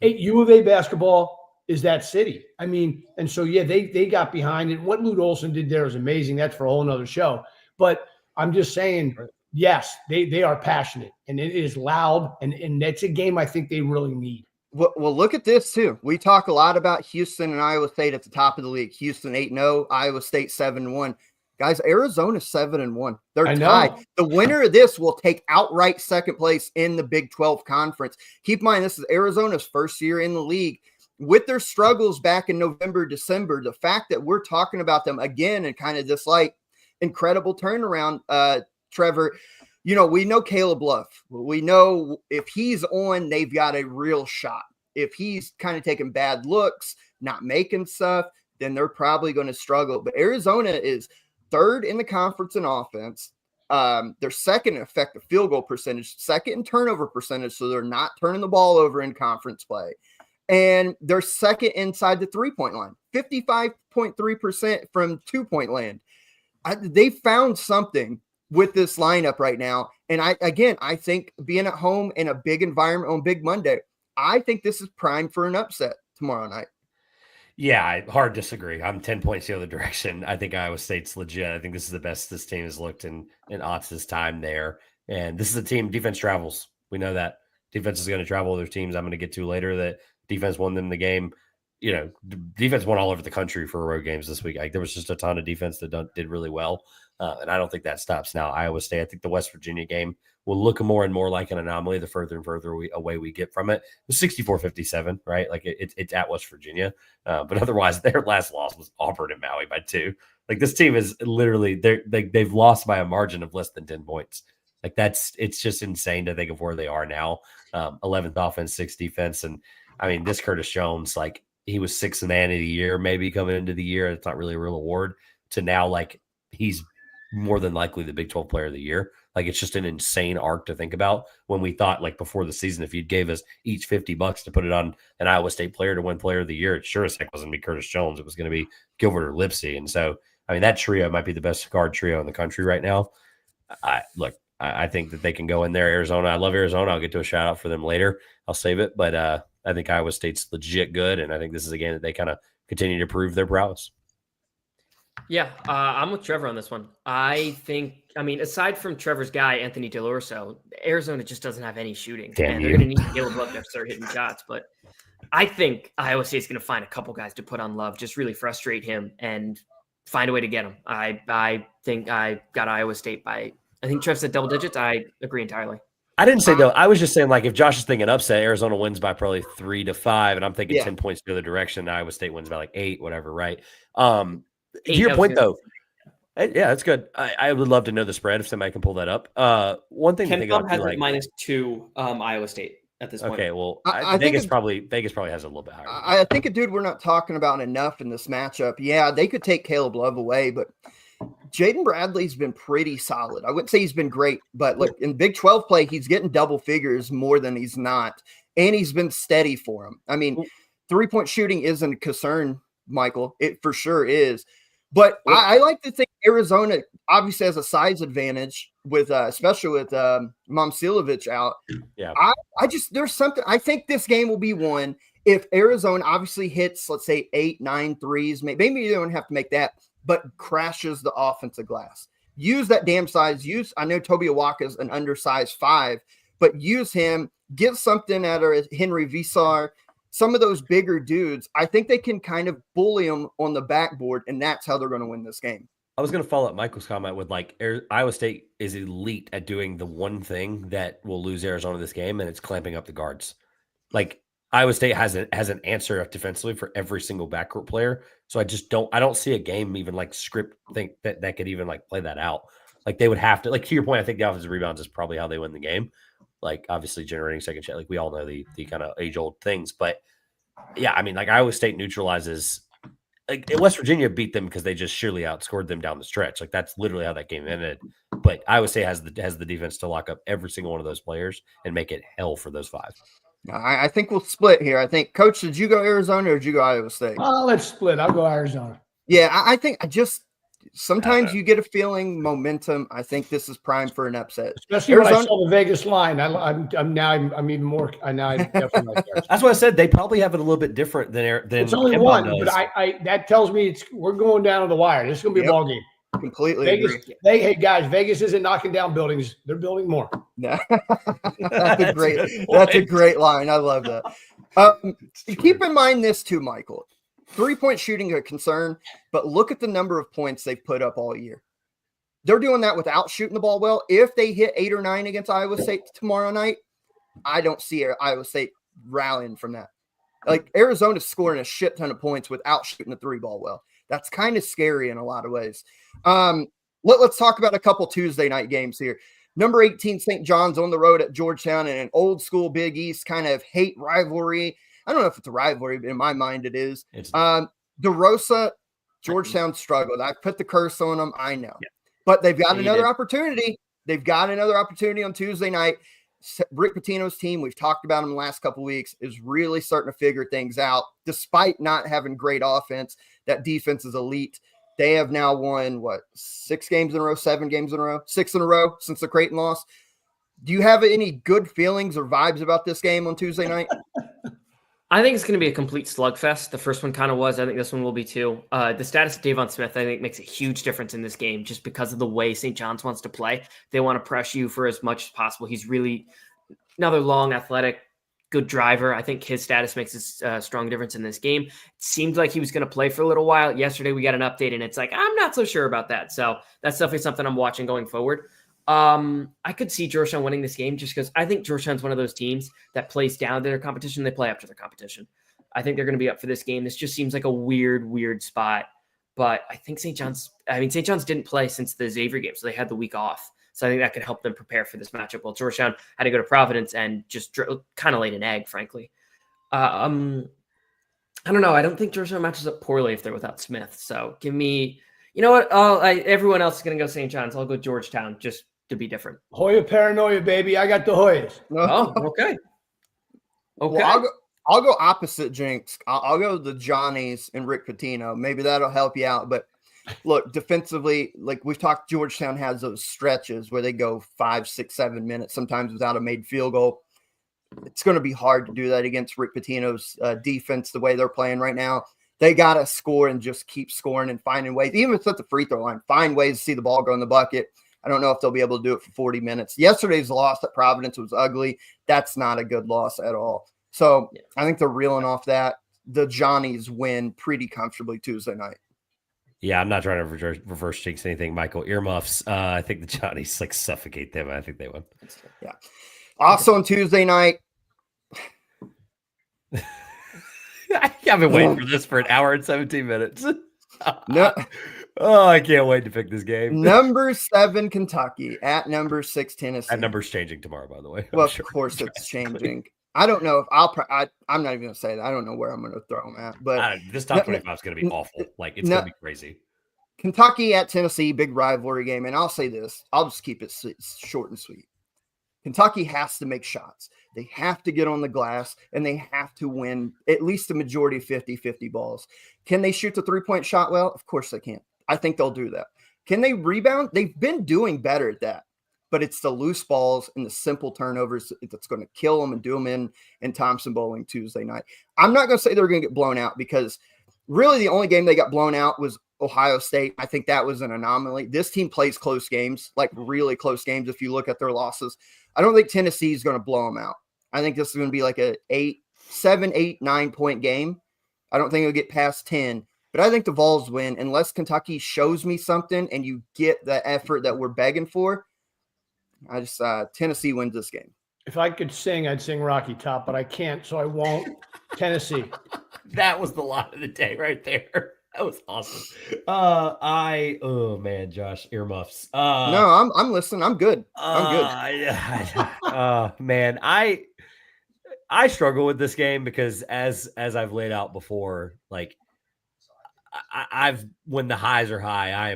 U of A basketball is that city. And so they got behind it. What Lute Olson did there was amazing. That's for a whole nother show. But I'm just saying, yes, they are passionate, and it is loud, and that's a game I think they really need. Well, look at this too. We talk a lot about Houston and Iowa State at the top of the league. Houston 8-0, Iowa State 7-1. Guys, Arizona's 7-1. They're tied. The winner of this will take outright second place in the Big 12 conference. Keep in mind, this is Arizona's first year in the league. With their struggles back in November, December, the fact that we're talking about them again and kind of this like incredible turnaround, Trevor, you know, we know Caleb Love. We know if he's on, they've got a real shot. If he's kind of taking bad looks, not making stuff, then they're probably going to struggle. But Arizona is third in the conference in offense. They're second in effective field goal percentage, second in turnover percentage, so they're not turning the ball over in conference play. And they're second inside the three-point line, 55.3% from two-point land. They found something with this lineup right now. And I think being at home in a big environment on Big Monday, I think this is primed for an upset tomorrow night. Yeah, hard disagree. I'm 10 points the other direction. I think Iowa State's legit. I think this is the best this team has looked in Otz's time there. And this is a team, defense travels. We know that. Defense is going to travel other teams I'm going to get to later that defense won them the game. You know, defense won all over the country for road games this week. Like, there was just a ton of defense that did really well. And I don't think that stops now. Iowa State, I think the West Virginia game will look more and more like an anomaly the further and further away we get from it. It was 64-57, right? Like it's at West Virginia. But otherwise, their last loss was Auburn and Maui by 2. Like, this team is literally, they've lost by a margin of less than 10 points. Like, it's just insane to think of where they are now. 11th offense, 6th defense. And I mean, this Curtis Jones, like, he was 6th man of the year, maybe coming into the year. It's not really a real award to now, like, he's more than likely the Big 12 player of the year. Like, it's just an insane arc to think about when we thought, like, before the season, if you gave us each $50 to put it on an Iowa State player to win player of the year, it sure as heck wasn't going to be Curtis Jones. It was going to be Gilbert or Lipsy. And so, I mean, that trio might be the best guard trio in the country right now. I think that they can go in there. Arizona, I love Arizona. I'll get to a shout out for them later. I'll save it. But I think Iowa State's legit good. And I think this is a game that they kind of continue to prove their prowess. Yeah, I'm with Trevor on this one. I mean, aside from Trevor's guy, Anthony DeLorso, Arizona just doesn't have any shooting. And they're going to need Caleb Love to start hitting shots. But I think Iowa State's going to find a couple guys to put on Love, just really frustrate him and find a way to get him. I think I got Iowa State by, I think Trev said double digits. I agree entirely. I didn't say though. I was just saying, like, if Josh is thinking upset, Arizona wins by probably 3 to 5, and I'm thinking 10 points the other direction. Iowa State wins by like 8, whatever, right? To your point, though, yeah, that's good. I would love to know the spread if somebody can pull that up. One thing to think about, has like -2 Iowa State at this point. Okay, well, Vegas probably has a little bit higher. I think a dude we're not talking about enough in this matchup. Yeah, they could take Caleb Love away, but Jaden Bradley's been pretty solid. I wouldn't say he's been great, but look, in Big 12 play, he's getting double figures more than he's not, and he's been steady for him. I mean, three-point shooting isn't a concern, Michael. It for sure is. But I like to think Arizona obviously has a size advantage with, especially with Momcilovic out. Yeah, there's something. I think this game will be won if Arizona obviously hits, let's say 8, 9 threes. Maybe you don't have to make that, but crashes the offensive glass. Use that damn size. I know Toby Awaka's an undersized 5, but use him. Get something out of Henry Visar. Some of those bigger dudes, I think they can kind of bully them on the backboard, and that's how they're going to win this game. I was going to follow up Michael's comment with, like, Iowa State is elite at doing the one thing that will lose Arizona this game, and it's clamping up the guards. Like, Iowa State has an answer defensively for every single backcourt player. So I don't see a game even like script think that could even like play that out. Like, they would have to, like, to your point, I think the offensive rebounds is probably how they win the game. Like, obviously generating second shot, like we all know the kind of age old things, but yeah, I mean, like, Iowa State neutralizes, like, West Virginia beat them because they just surely outscored them down the stretch. Like, that's literally how that game ended. But Iowa State has the defense to lock up every single one of those players and make it hell for those 5. I think we'll split here. I think, Coach, did you go Arizona or did you go Iowa State? Let's split. I'll go Arizona. Yeah, I think sometimes you get a feeling momentum. I think this is primed for an upset. Especially Arizona, when I saw the Vegas line. I'm even more. I definitely like that. That's what I said. They probably have it a little bit different than it's only one, but I that tells me we're going down to the wire. This is going to be a ball game. Completely Vegas, agree. hey guys, Vegas isn't knocking down buildings; they're building more. No. That's a great line. I love that. Keep in mind this too, Michael. 3-point shooting a concern, but look at the number of points they've put up all year. They're doing that without shooting the ball well. If they hit 8 or 9 against Iowa State tomorrow night, I don't see Iowa State rallying from that. Like Arizona's scoring a shit ton of points without shooting the 3-ball well. That's kind of scary in a lot of ways. Let's talk about a couple Tuesday night games here. Number 18, St. John's on the road at Georgetown in an old school Big East kind of hate rivalry. I don't know if it's a rivalry, but in my mind it is. DeRosa, Georgetown struggled. I put the curse on them. I know. Yeah. But they've got another opportunity. They've got another opportunity on Tuesday night. Rick Pitino's team, we've talked about him the last couple of weeks, is really starting to figure things out. Despite not having great offense, that defense is elite. They have now won, 6 games in a row, 7 games in a row, 6 in a row since the Creighton loss. Do you have any good feelings or vibes about this game on Tuesday night? I think it's going to be a complete slugfest. The first one kind of was. I think this one will be too. The status of Davon Smith, I think, makes a huge difference in this game just because of the way St. John's wants to play. They want to press you for as much as possible. He's really another long, athletic, good driver. I think his status makes a strong difference in this game. It seemed like he was going to play for a little while. Yesterday, we got an update, and it's like, I'm not so sure about that. So that's definitely something I'm watching going forward. I could see Georgetown winning this game just because I think Georgetown's one of those teams that plays down to their competition. They play up to their competition. I think they're going to be up for this game. This just seems like a weird spot. But I think St. John's didn't play since the Xavier game, so they had the week off. So I think that could help them prepare for this matchup. Well, Georgetown had to go to Providence and just kind of laid an egg, frankly. I don't know. I don't think Georgetown matches up poorly if they're without Smith. So give me, you know what? Everyone else is going to go St. John's. I'll go Georgetown just to be different. Hoya paranoia, baby. I got the Hoyas. Oh, okay. Well, I'll go opposite, Jinx. I'll go the Johnnies and Rick Pitino. Maybe that'll help you out. But look, defensively, like we've talked, Georgetown has those stretches where they go 5, 6, 7 minutes, sometimes without a made field goal. It's going to be hard to do that against Rick Pitino's defense the way they're playing right now. They got to score and just keep scoring and finding ways, even if it's at the free throw line, find ways to see the ball go in the bucket. I don't know if they'll be able to do it for 40 minutes. Yesterday's loss at Providence was ugly. That's not a good loss at all. So I think they're reeling off that. The Johnnies win pretty comfortably Tuesday night. Yeah, I'm not trying to reverse jinx anything, Michael. Earmuffs. I think the Johnnies suffocate them. I think they win. Yeah. Also on Tuesday night. I've been waiting for this for an hour and 17 minutes. No. Oh, I can't wait to pick this game. Number 7 Kentucky at number 6 Tennessee. That number's changing tomorrow, by the way. Well, of course it's changing. I don't know if I'm not even going to say that. I don't know where I'm going to throw them at. But this top 25 is going to be awful. Like, it's going to be crazy. Kentucky at Tennessee, big rivalry game. And I'll say this. I'll just keep it short and sweet. Kentucky has to make shots. They have to get on the glass, and they have to win at least the majority of 50-50 balls. Can they shoot the 3-point shot well? Of course they can. I think they'll do that. Can they rebound? They've been doing better at that. But it's the loose balls and the simple turnovers that's going to kill them and do them in Thompson Bowling Tuesday night. I'm not going to say they're going to get blown out because really the only game they got blown out was Ohio State. I think that was an anomaly. This team plays close games, like really close games if you look at their losses. I don't think Tennessee is going to blow them out. I think this is going to be like a 7, 8, 9-point game. I don't think it'll get past 10. But I think the Vols win unless Kentucky shows me something and you get the effort that we're begging for. I just Tennessee wins this game. If I could sing, I'd sing Rocky Top, but I can't, so I won't. Tennessee. That was the line of the day right there. That was awesome. Oh man, Josh, earmuffs. No, I'm listening. I'm good. I'm good. Man, I struggle with this game because as I've laid out before, like I've when the highs are high,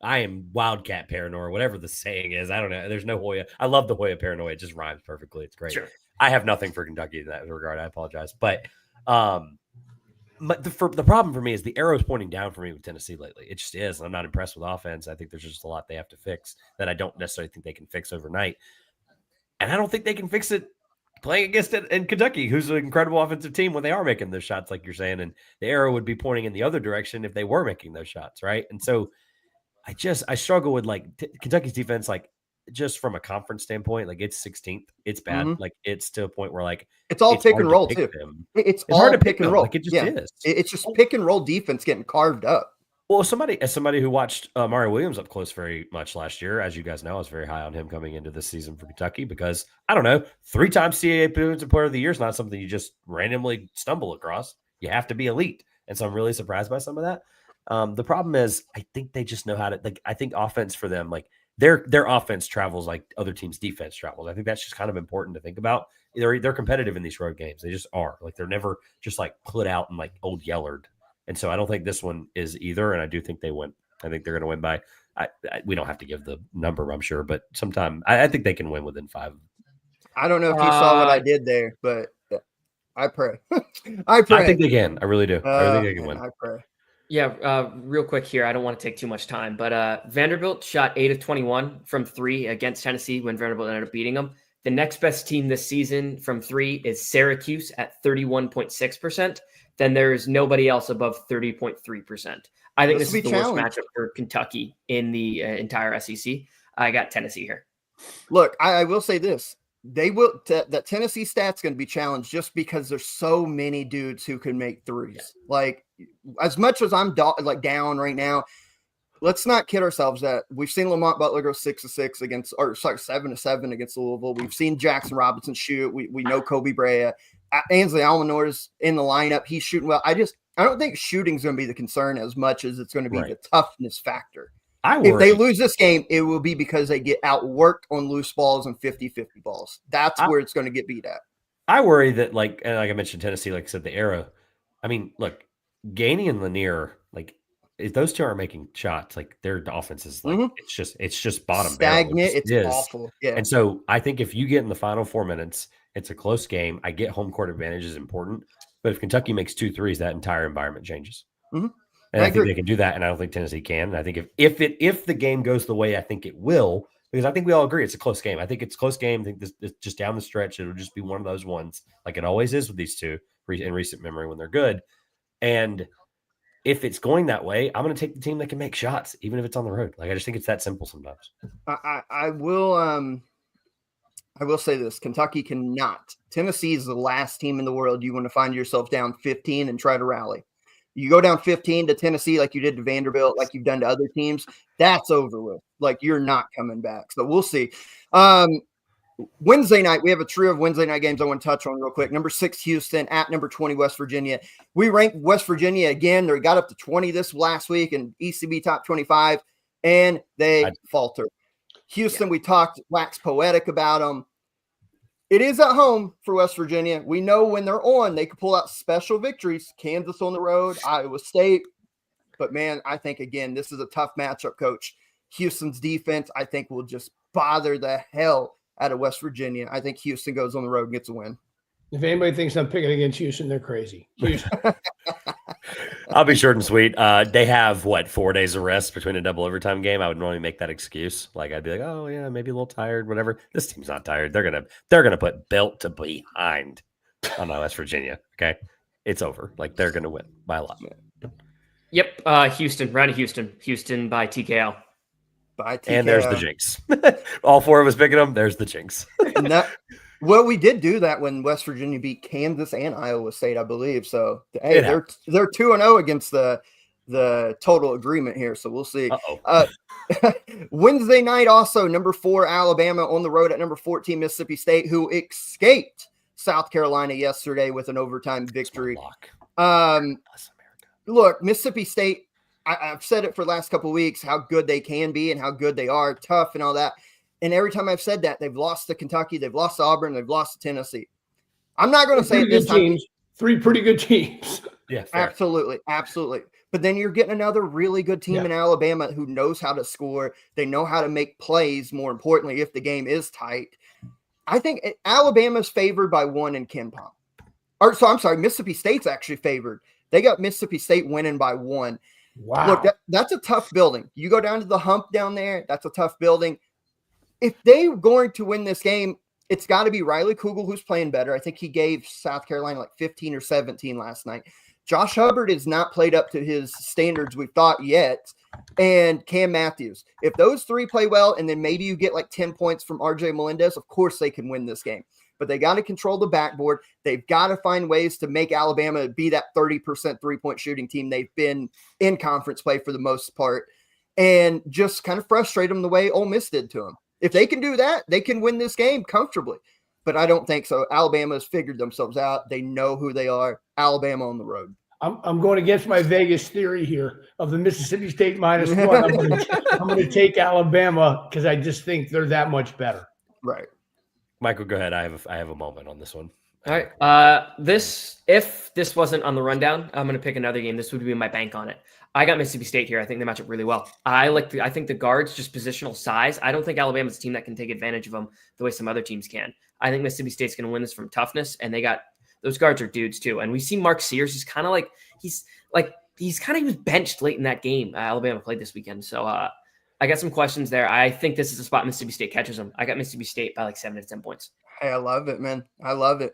I am wildcat paranoia, whatever the saying is. I don't know. There's no Hoya. I love the Hoya paranoia. It just rhymes perfectly. It's great. Sure. I have nothing for Kentucky in that regard. I apologize. But the problem for me is the arrow's pointing down for me with Tennessee lately. It just is. I'm not impressed with offense. I think there's just a lot they have to fix that I don't necessarily think they can fix overnight. And I don't think they can fix it playing against it in Kentucky, who's an incredible offensive team when they are making those shots, like you're saying. And the arrow would be pointing in the other direction if they were making those shots, right? And so I struggle with like Kentucky's defense, like just from a conference standpoint, like it's 16th. It's bad. Mhm. Like it's to a point where like It's all pick hard and to roll pick too. them. It's It's hard all to pick pick and them. roll. Like it just Yeah. is. It's just pick and roll defense getting carved up. Well, as somebody who watched Mario Williams up close very much last year, as you guys know, I was very high on him coming into this season for Kentucky because I don't know, 3-time CAA Defensive Player of the Year is not something you just randomly stumble across. You have to be elite, and so I'm really surprised by some of that. The problem is, I think they just know how to. Like, I think offense for them, like their offense travels like other teams' defense travels. I think that's just kind of important to think about. They're competitive in these road games. They just are. Like they're never just like put out and like old Yellard. And so I don't think this one is either. And I do think they win. I think they're going to win by, we don't have to give the number, I'm sure, but sometime I think they can win within 5. I don't know if you saw what I did there, but I pray. I pray. I think they can. I really do. I really think they can win. I pray. Yeah, real quick here. I don't want to take too much time, but Vanderbilt shot 8 of 21 from 3 against Tennessee when Vanderbilt ended up beating them. The next best team this season from 3 is Syracuse at 31.6%. Then there's nobody else above 30.3%. I think this is the worst matchup for Kentucky in the entire SEC. I got Tennessee here. Look, I will say this. They will that Tennessee stat's going to be challenged just because there's so many dudes who can make threes. Yeah. Like as much as I'm down right now, let's not kid ourselves that we've seen Lamont Butler go 6-6 against, or sorry, 7-7 against Louisville. We've seen Jackson Robinson shoot. We know Kobe Brea. Ainsley Almanor's in the lineup. He's shooting well. I don't think shooting's going to be the concern as much as it's going to be the toughness factor. If they lose this game, it will be because they get outworked on loose balls and 50-50 balls. That's where it's going to get beat at. I worry that, and like I mentioned, Tennessee, like I said, the arrow. I mean, look, Gainey and Lanier, like if those two aren't making shots, like their offense is like it's just bottom stagnant. It's awful. Yeah. And so I think if you get in the final 4 minutes, it's a close game. I get home court advantage is important, but if Kentucky makes 2 threes, that entire environment changes. Mm-hmm. And I think they can do that, and I don't think Tennessee can. And I think if the game goes the way I think it will, because I think we all agree it's a close game. I think it's a close game. I think this just down the stretch, it'll just be one of those ones, like it always is with these two in recent memory when they're good. And if it's going that way, I'm going to take the team that can make shots, even if it's on the road. Like I just think it's that simple sometimes. I will say this: Kentucky cannot. Tennessee is the last team in the world you want to find yourself down 15 and try to rally. You go down 15 to Tennessee like you did to Vanderbilt, like you've done to other teams, that's over with. Like you're not coming back. So we'll see. Wednesday night, we have a trio of Wednesday night games I want to touch on real quick. Number 6, Houston at number 20, West Virginia. We ranked West Virginia again. They got up to 20 this last week and ECB top 25, and they faltered. Houston, we talked wax poetic about them. It is at home for West Virginia. We know when they're on, they can pull out special victories. Kansas on the road, Iowa State. But, man, I think, again, this is a tough matchup, Coach. Houston's defense, I think, will just bother the hell out of West Virginia. I think Houston goes on the road and gets a win. If anybody thinks I'm picking against Houston, they're crazy. Houston. I'll be short and sweet. They have 4 days of rest between a double overtime game. I would normally make that excuse. Like I'd be like, oh yeah, maybe a little tired, whatever. This team's not tired. They're gonna put belt to behind on West Virginia. Okay, it's over. Like they're gonna win by a lot. Yep. Houston, round of Houston by TKO. And there's the jinx. All 4 of us picking them. There's the jinx. Well, we did do that when West Virginia beat Kansas and Iowa State, I believe. So, hey, they're 2-0 against the total agreement here. So we'll see. Wednesday night, also number 4 Alabama on the road at number 14 Mississippi State, who escaped South Carolina yesterday with an overtime victory. Look, Mississippi State. I've said it for the last couple of weeks how good they can be and how good they are, tough and all that. And every time I've said that, they've lost to Kentucky, they've lost to Auburn, they've lost to Tennessee. I'm not going to say it this time. 3 pretty good teams. Yeah, fair. Absolutely. But then you're getting another really good team in Alabama who knows how to score. They know how to make plays, more importantly, if the game is tight. I think Alabama's favored by 1 in KenPom. Mississippi State's actually favored. They got Mississippi State winning by 1. Wow. Look, that's a tough building. You go down to the hump down there, that's a tough building. If they're going to win this game, it's got to be Riley Kugel, who's playing better. I think he gave South Carolina 15 or 17 last night. Josh Hubbard has not played up to his standards we thought yet. And Cam Matthews. If those three play well, and then maybe you get like 10 points from RJ Melendez, of course they can win this game. But they got to control the backboard. They've got to find ways to make Alabama be that 30% three-point shooting team they've been in conference play for the most part, and just kind of frustrate them the way Ole Miss did to them. If they can do that, they can win this game comfortably. But I don't think so. Alabama has figured themselves out. They know who they are. Alabama on the road. I'm going against my Vegas theory here of the Mississippi State -1. I'm going to take Alabama because I just think they're that much better. Right. Michael, go ahead. I have a moment on this one. All right. If this wasn't on the rundown, I'm going to pick another game. This would be my bank on it. I got Mississippi State here. I think they match up really well. I think the guards, just positional size. I don't think Alabama's a team that can take advantage of them the way some other teams can. I think Mississippi State's going to win this from toughness, and they got those guards are dudes too. And we see Mark Sears. He's kind of like he was benched late in that game Alabama played this weekend. So I got some questions there. I think this is a spot Mississippi State catches them. I got Mississippi State by like 7 to 10 points. Hey, I love it, man. I love it.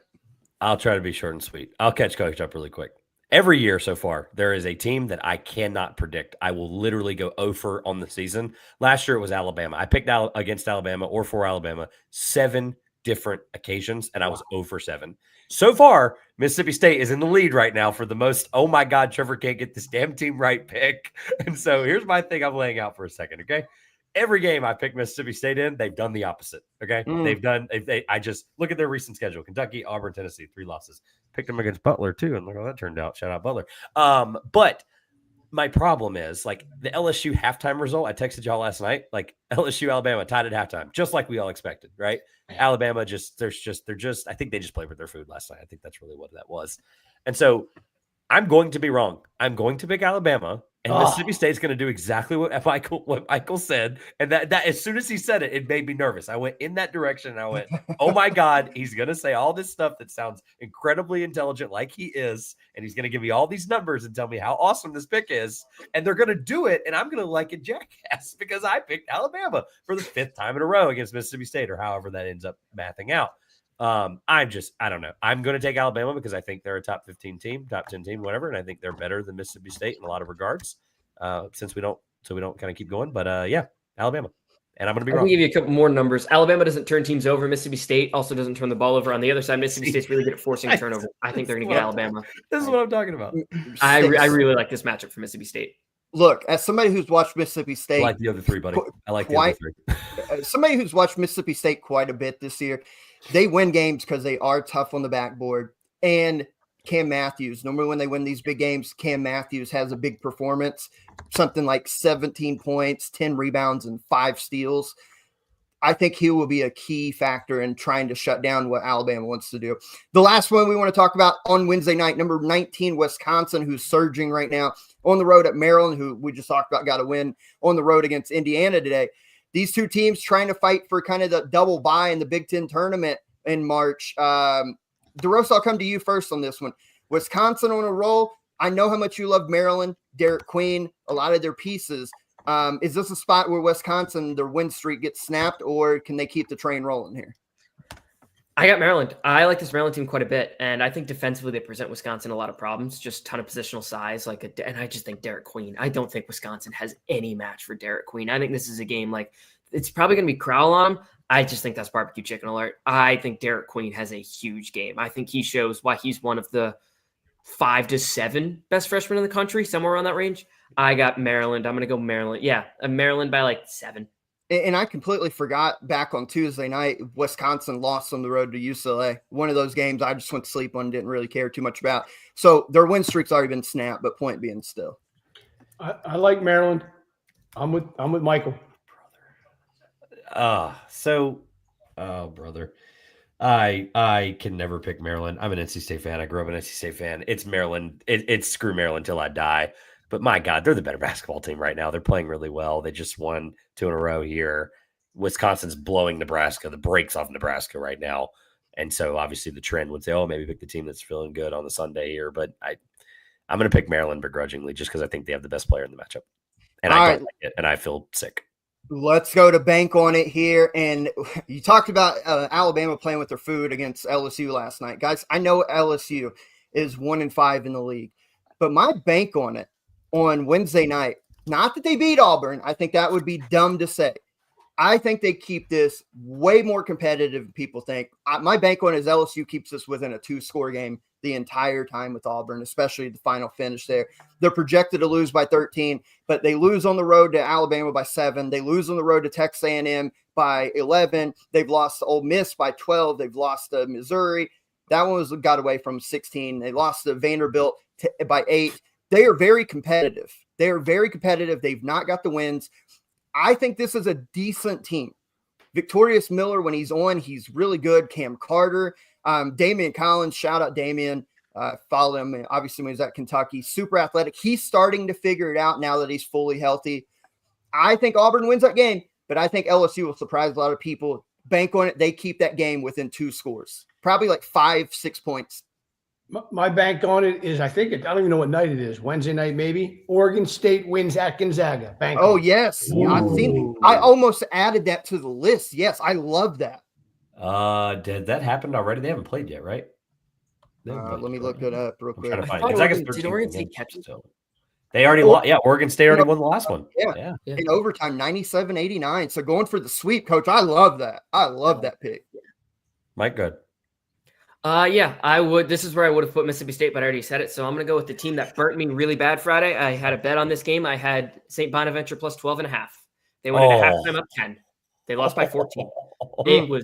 I'll try to be short and sweet. I'll catch Coach up really quick. Every year so far, there is a team that I cannot predict. I will literally go 0 on the season. Last year it was Alabama. I picked out against Alabama or for Alabama 7 different occasions, and I was 0-7. So far, Mississippi State is in the lead right now for the most, oh my God, Trevor can't get this damn team right pick. And so here's my thing I'm laying out for a second, okay? Every game I picked Mississippi State in, they've done the opposite, okay? I just look at their recent schedule. Kentucky, Auburn, Tennessee, 3 losses. Picked them against Butler, too, and look how that turned out. Shout out Butler. But my problem is, like, the LSU halftime result, I texted y'all last night, like, LSU, Alabama tied at halftime, just like we all expected, right? Alabama they're just, I think they just played with their food last night. I think that's really what that was. And so I'm going to be wrong. I'm going to pick Alabama, and Mississippi State's going to do exactly what Michael said. And that as soon as he said it, it made me nervous. I went in that direction, and I went, oh my God, he's going to say all this stuff that sounds incredibly intelligent like he is, and he's going to give me all these numbers and tell me how awesome this pick is, and they're going to do it, and I'm going to like a jackass because I picked Alabama for the 5th time in a row against Mississippi State, or however that ends up mathing out. I don't know. I'm going to take Alabama because I think they're a top 15 team, top 10 team, whatever. And I think they're better than Mississippi State in a lot of regards, since we don't kind of keep going. But yeah, Alabama. And I'm going to be wrong. I'll give you a couple more numbers. Alabama doesn't turn teams over. Mississippi State also doesn't turn the ball over. On the other side, Mississippi State's really good at forcing a turnover. I think they're going to get Alabama. This is what I'm talking about. I really like this matchup for Mississippi State. Look, as somebody who's watched Mississippi State, I like the other 3, buddy. I like the other 3. Somebody who's watched Mississippi State quite a bit this year, they win games because they are tough on the backboard. And Cam Matthews, normally when they win these big games, Cam Matthews has a big performance, something like 17 points, 10 rebounds, and 5 steals. I think he will be a key factor in trying to shut down what Alabama wants to do. The last one we want to talk about on Wednesday night, number 19, Wisconsin, who's surging right now on the road at Maryland, who we just talked about got a win on the road against Indiana today. These two teams trying to fight for kind of the double bye in the Big Ten tournament in March. Dores, I'll come to you first on this one. Wisconsin on a roll. I know how much you love Maryland, Derek Queen, a lot of their pieces. Is this a spot where Wisconsin, their win streak gets snapped, or can they keep the train rolling here? I got Maryland. I like this Maryland team quite a bit, and I think defensively they present Wisconsin a lot of problems, just a ton of positional size. And I just think Derek Queen. I don't think Wisconsin has any match for Derek Queen. I think this is a game like it's probably going to be Crowell on him. I just think that's barbecue chicken alert. I think Derek Queen has a huge game. I think he shows why he's one of the 5 to 7 best freshmen in the country, somewhere around that range. I got Maryland. I'm going to go Maryland. Yeah, Maryland by like 7. And I completely forgot back on Tuesday night, Wisconsin lost on the road to UCLA. One of those games I just went to sleep on, didn't really care too much about. So their win streak's already been snapped, but point being still. I like Maryland. I'm with Michael. Brother. I can never pick Maryland. I'm an NC State fan. I grew up an NC State fan. It's Maryland. It's screw Maryland till I die. But my God, they're the better basketball team right now. They're playing really well. They just won 2 in a row here. Wisconsin's blowing Nebraska, the brakes off Nebraska right now. And so obviously the trend would say, oh, maybe pick the team that's feeling good on the Sunday here. But I'm going to pick Maryland begrudgingly just because I think they have the best player in the matchup. And I don't like it, and I feel sick. Let's go to bank on it here. And you talked about Alabama playing with their food against LSU last night. Guys, I know LSU is 1-5 in the league. But my bank on it on Wednesday night, not that they beat Auburn. I think that would be dumb to say. I think they keep this way more competitive than people think. My bank on is LSU keeps this within a 2-score game the entire time with Auburn, especially the final finish there. They're projected to lose by 13, but they lose on the road to Alabama by 7. They lose on the road to Texas A&M by 11. They've lost to Ole Miss by 12. They've lost to Missouri. That one got away from 16. They lost to Vanderbilt by 8. They are very competitive. They are very competitive. They've not got the wins. I think this is a decent team. Victorious Miller, when he's on, he's really good. Cam Carter, Damian Collins, shout out Damian. Follow him, obviously, when he was at Kentucky. Super athletic. He's starting to figure it out now that he's fully healthy. I think Auburn wins that game, but I think LSU will surprise a lot of people. Bank on it. They keep that game within 2 scores. Probably like 5-6 points. My bank on it is, I don't even know what night it is. Wednesday night, maybe. Oregon State wins at Gonzaga. Bank on it. Yes. I almost added that to the list. Yes, I love that. Did that happen already? They haven't played yet, right? Let me look it up real quick. Did Oregon State catch it? They already lost. Yeah, Oregon State already won the last one. Yeah. In overtime, 97-89. So going for the sweep, Coach. I love that. I love that pick. Mike, good. I would. This is where I would have put Mississippi State, but I already said it. So I'm going to go with the team that burnt me really bad Friday. I had a bet on this game. I had St. Bonaventure plus 12.5. They went at halftime up 10. They lost by 14.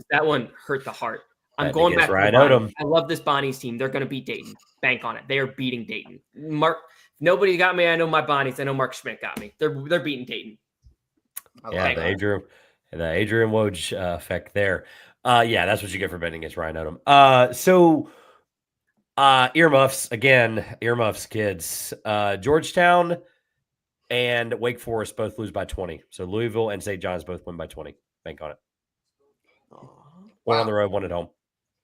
That one hurt the heart. I'm going back. I love this Bonnie's team. They're going to beat Dayton. Bank on it. They are beating Dayton. Nobody got me. I know my Bonnies. I know Mark Schmidt got me. They're beating Dayton. The Adrian Woj effect there. That's what you get for betting against Ryan Odom. Earmuffs, kids. Georgetown and Wake Forest both lose by 20. So Louisville and St. John's both win by 20. Bank on it. One on the road, one at home.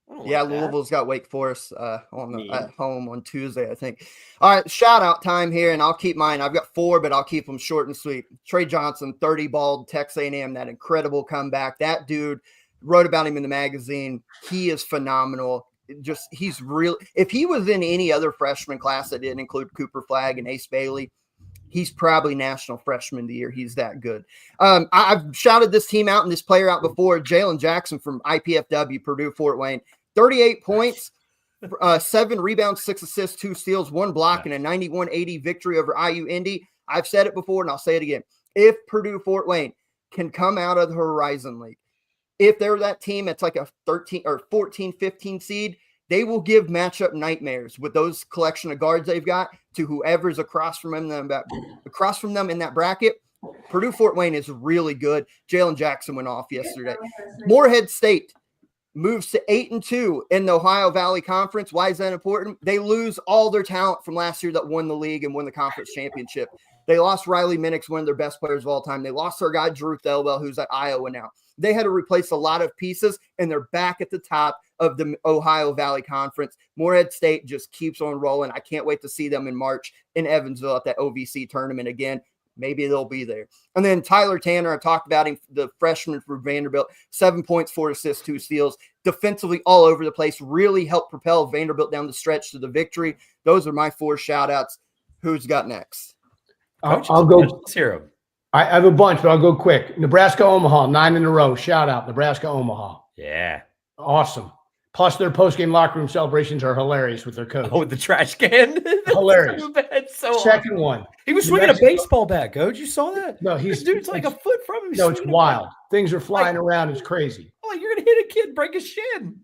Louisville's got Wake Forest at home on Tuesday, I think. All right, shout out time here, and I'll keep mine. I've got 4, but I'll keep them short and sweet. Trey Johnson, 30 balled, Texas A&M, that incredible comeback. That dude, wrote about him in the magazine. He is phenomenal. He's real. If he was in any other freshman class that didn't include Cooper Flagg and Ace Bailey, he's probably National Freshman of the Year. He's that good. I've shouted this team out and this player out before. Jalen Jackson from IPFW, Purdue Fort Wayne. 38 points, 7 rebounds, 6 assists, 2 steals, 1 block, and a 91-80 victory over IU Indy. I've said it before, and I'll say it again. If Purdue Fort Wayne can come out of the Horizon League, if they're that team that's like a 13 or 14, 15 seed, they will give matchup nightmares with those collection of guards they've got to whoever's across from them in that bracket. Purdue Fort Wayne is really good. Jalen Jackson went off yesterday. Morehead State moves to 8-2 in the Ohio Valley Conference. Why is that important? They lose all their talent from last year that won the league and won the conference championship. They lost Riley Minix, one of their best players of all time. They lost their guy, Drew Thelwell, who's at Iowa now. They had to replace a lot of pieces, and they're back at the top of the Ohio Valley Conference. Morehead State just keeps on rolling. I can't wait to see them in March in Evansville at that OVC tournament again. Maybe they'll be there. And then Tyler Tanner, I talked about him, the freshman for Vanderbilt, 7 points, 4 assists, 2 steals, defensively all over the place, really helped propel Vanderbilt down the stretch to the victory. Those are my 4 shout-outs. Who's got next? I'll go. Let's hear them. I have a bunch, but I'll go quick. Nebraska, Omaha, 9 in a row. Shout out, Nebraska, Omaha. Yeah. Awesome. Plus, their post-game locker room celebrations are hilarious with their coach. Oh, with the trash can. Hilarious. So Second one. He was swinging a baseball bat, Coach. You saw that? No, this dude's like a foot from him. No, it's wild. Things are flying around. It's crazy. Oh, you're going to hit a kid, break his shin.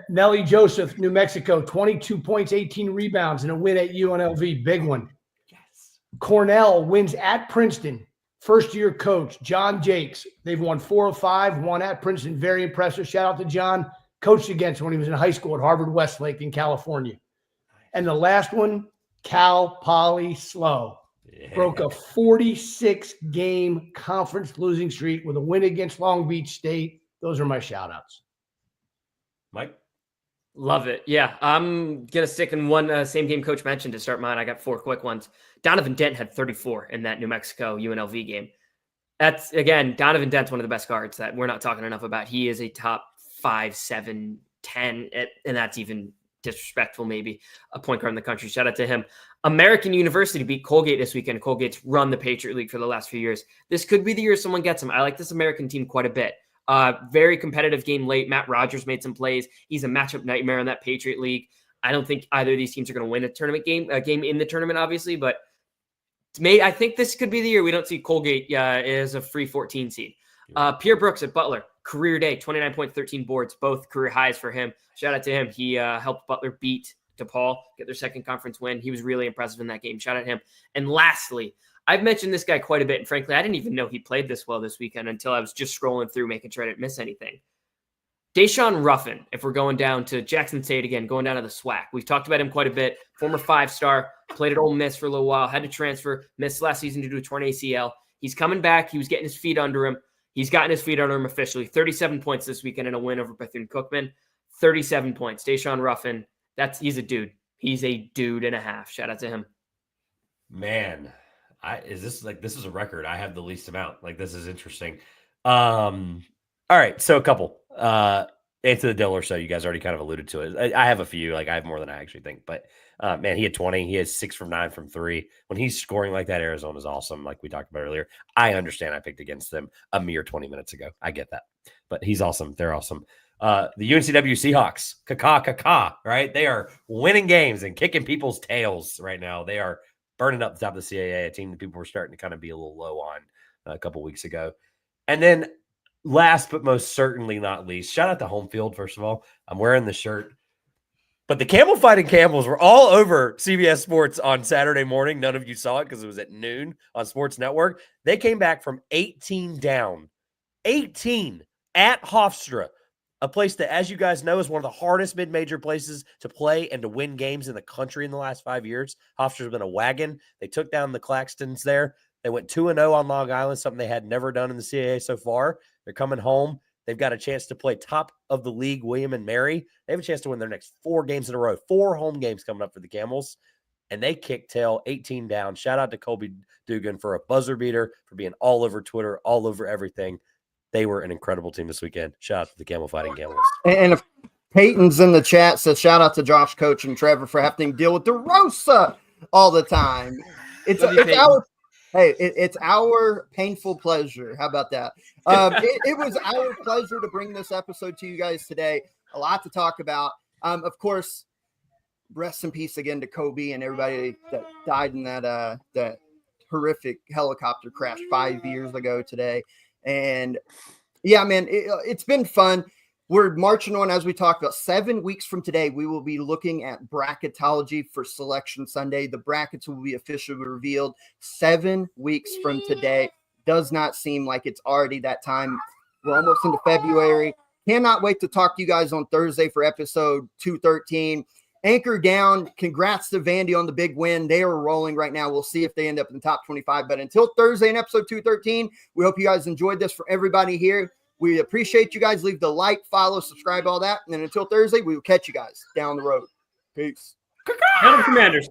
Nelly Joseph, New Mexico, 22 points, 18 rebounds, and a win at UNLV. Big one. Yes. Cornell wins at Princeton. First-year coach, John Jakes. They've won 4 of 5, won at Princeton. Very impressive. Shout out to John. Coached against when he was in high school at Harvard Westlake in California. And the last one, Cal Poly Slow. Yeah. Broke a 46-game conference losing streak with a win against Long Beach State. Those are my shout-outs. Mike? Love it. Yeah, I'm going to stick in one same game Coach mentioned to start mine. I got 4 quick ones. Donovan Dent had 34 in that New Mexico UNLV game. That's, again, Donovan Dent's one of the best guards that we're not talking enough about. He is a top 5, 7, 10, and that's even disrespectful, maybe a point guard in the country. Shout out to him. American University beat Colgate this weekend. Colgate's run the Patriot League for the last few years. This could be the year someone gets him. I like this American team quite a bit. Very competitive game late. Matt Rogers made some plays. He's a matchup nightmare in that Patriot League. I don't think either of these teams are going to win a game in the tournament, obviously, but I think this could be the year we don't see Colgate as a free 14 seed. Pierre Brooks at Butler, career day, 29 points, 13 boards, both career highs for him. Shout out to him. He helped Butler beat DePaul, get their second conference win. He was really impressive in that game. Shout out to him. And lastly, I've mentioned this guy quite a bit, and frankly, I didn't even know he played this well this weekend until I was just scrolling through, making sure I didn't miss anything. Deshaun Ruffin, if we're going down to Jackson State again, going down to the SWAC. We've talked about him quite a bit. Former 5-star, played at Ole Miss for a little while, had to transfer, missed last season due to a torn ACL. He's coming back. He was getting his feet under him. He's gotten his feet under him officially. 37 points this weekend in a win over Bethune-Cookman. 37 points. Deshaun Ruffin, he's a dude. He's a dude and a half. Shout out to him. Man, this is a record. I have the least amount. This is interesting. All right, so a couple. Into the Diller show, you guys already kind of alluded to it. I have a few. I have more than I actually think. But man, he had 20. He has 6 from 9 from 3. When he's scoring like that, Arizona's awesome. Like we talked about earlier. I understand I picked against them a mere 20 minutes ago. I get that. But he's awesome. They're awesome. The UNCW Seahawks, caca, right? They are winning games and kicking people's tails right now. They are burning up the top of the CAA, a team that people were starting to kind of be a little low on a couple weeks ago. And then last but most certainly not least, shout out to Home Field, first of all. I'm wearing the shirt. But the Camel Fighting Camels were all over CBS Sports on Saturday morning. None of you saw it because it was at noon on Sports Network. They came back from 18 down. 18 at Hofstra, a place that, as you guys know, is one of the hardest mid-major places to play and to win games in the country in the last 5 years. Hofstra's been a wagon. They took down the Claxtons there. They went 2-0 on Long Island, something they had never done in the CAA so far. They're coming home. They've got a chance to play top of the league, William and Mary. They have a chance to win their next 4 games in a row. 4 home games coming up for the Camels. And they kicked tail 18 down. Shout out to Colby Dugan for a buzzer beater, for being all over Twitter, all over everything. They were an incredible team this weekend. Shout out to the Camel Fighting Camels. And if Peyton's in the chat, says shout out to Josh, Coach, and Trevor for having to deal with DeRosa all the time. It's our painful pleasure. How about that? It was our pleasure to bring this episode to you guys today. A lot to talk about. Of course, rest in peace again to Kobe and everybody that died in that horrific helicopter crash 5 years ago today. And yeah, man, it's been fun. We're marching on, as we talked about. 7 weeks from today, we will be looking at bracketology for Selection Sunday. The brackets will be officially revealed 7 weeks from today. Does not seem like it's already that time. We're almost into February. Cannot wait to talk to you guys on Thursday for episode 213. Anchor down. Congrats to Vandy on the big win. They are rolling right now. We'll see if they end up in the top 25. But until Thursday in episode 213, we hope you guys enjoyed this. For everybody here, we appreciate you guys. Leave the like, follow, subscribe, all that. And then until Thursday, we will catch you guys down the road. Peace. Hail Commanders.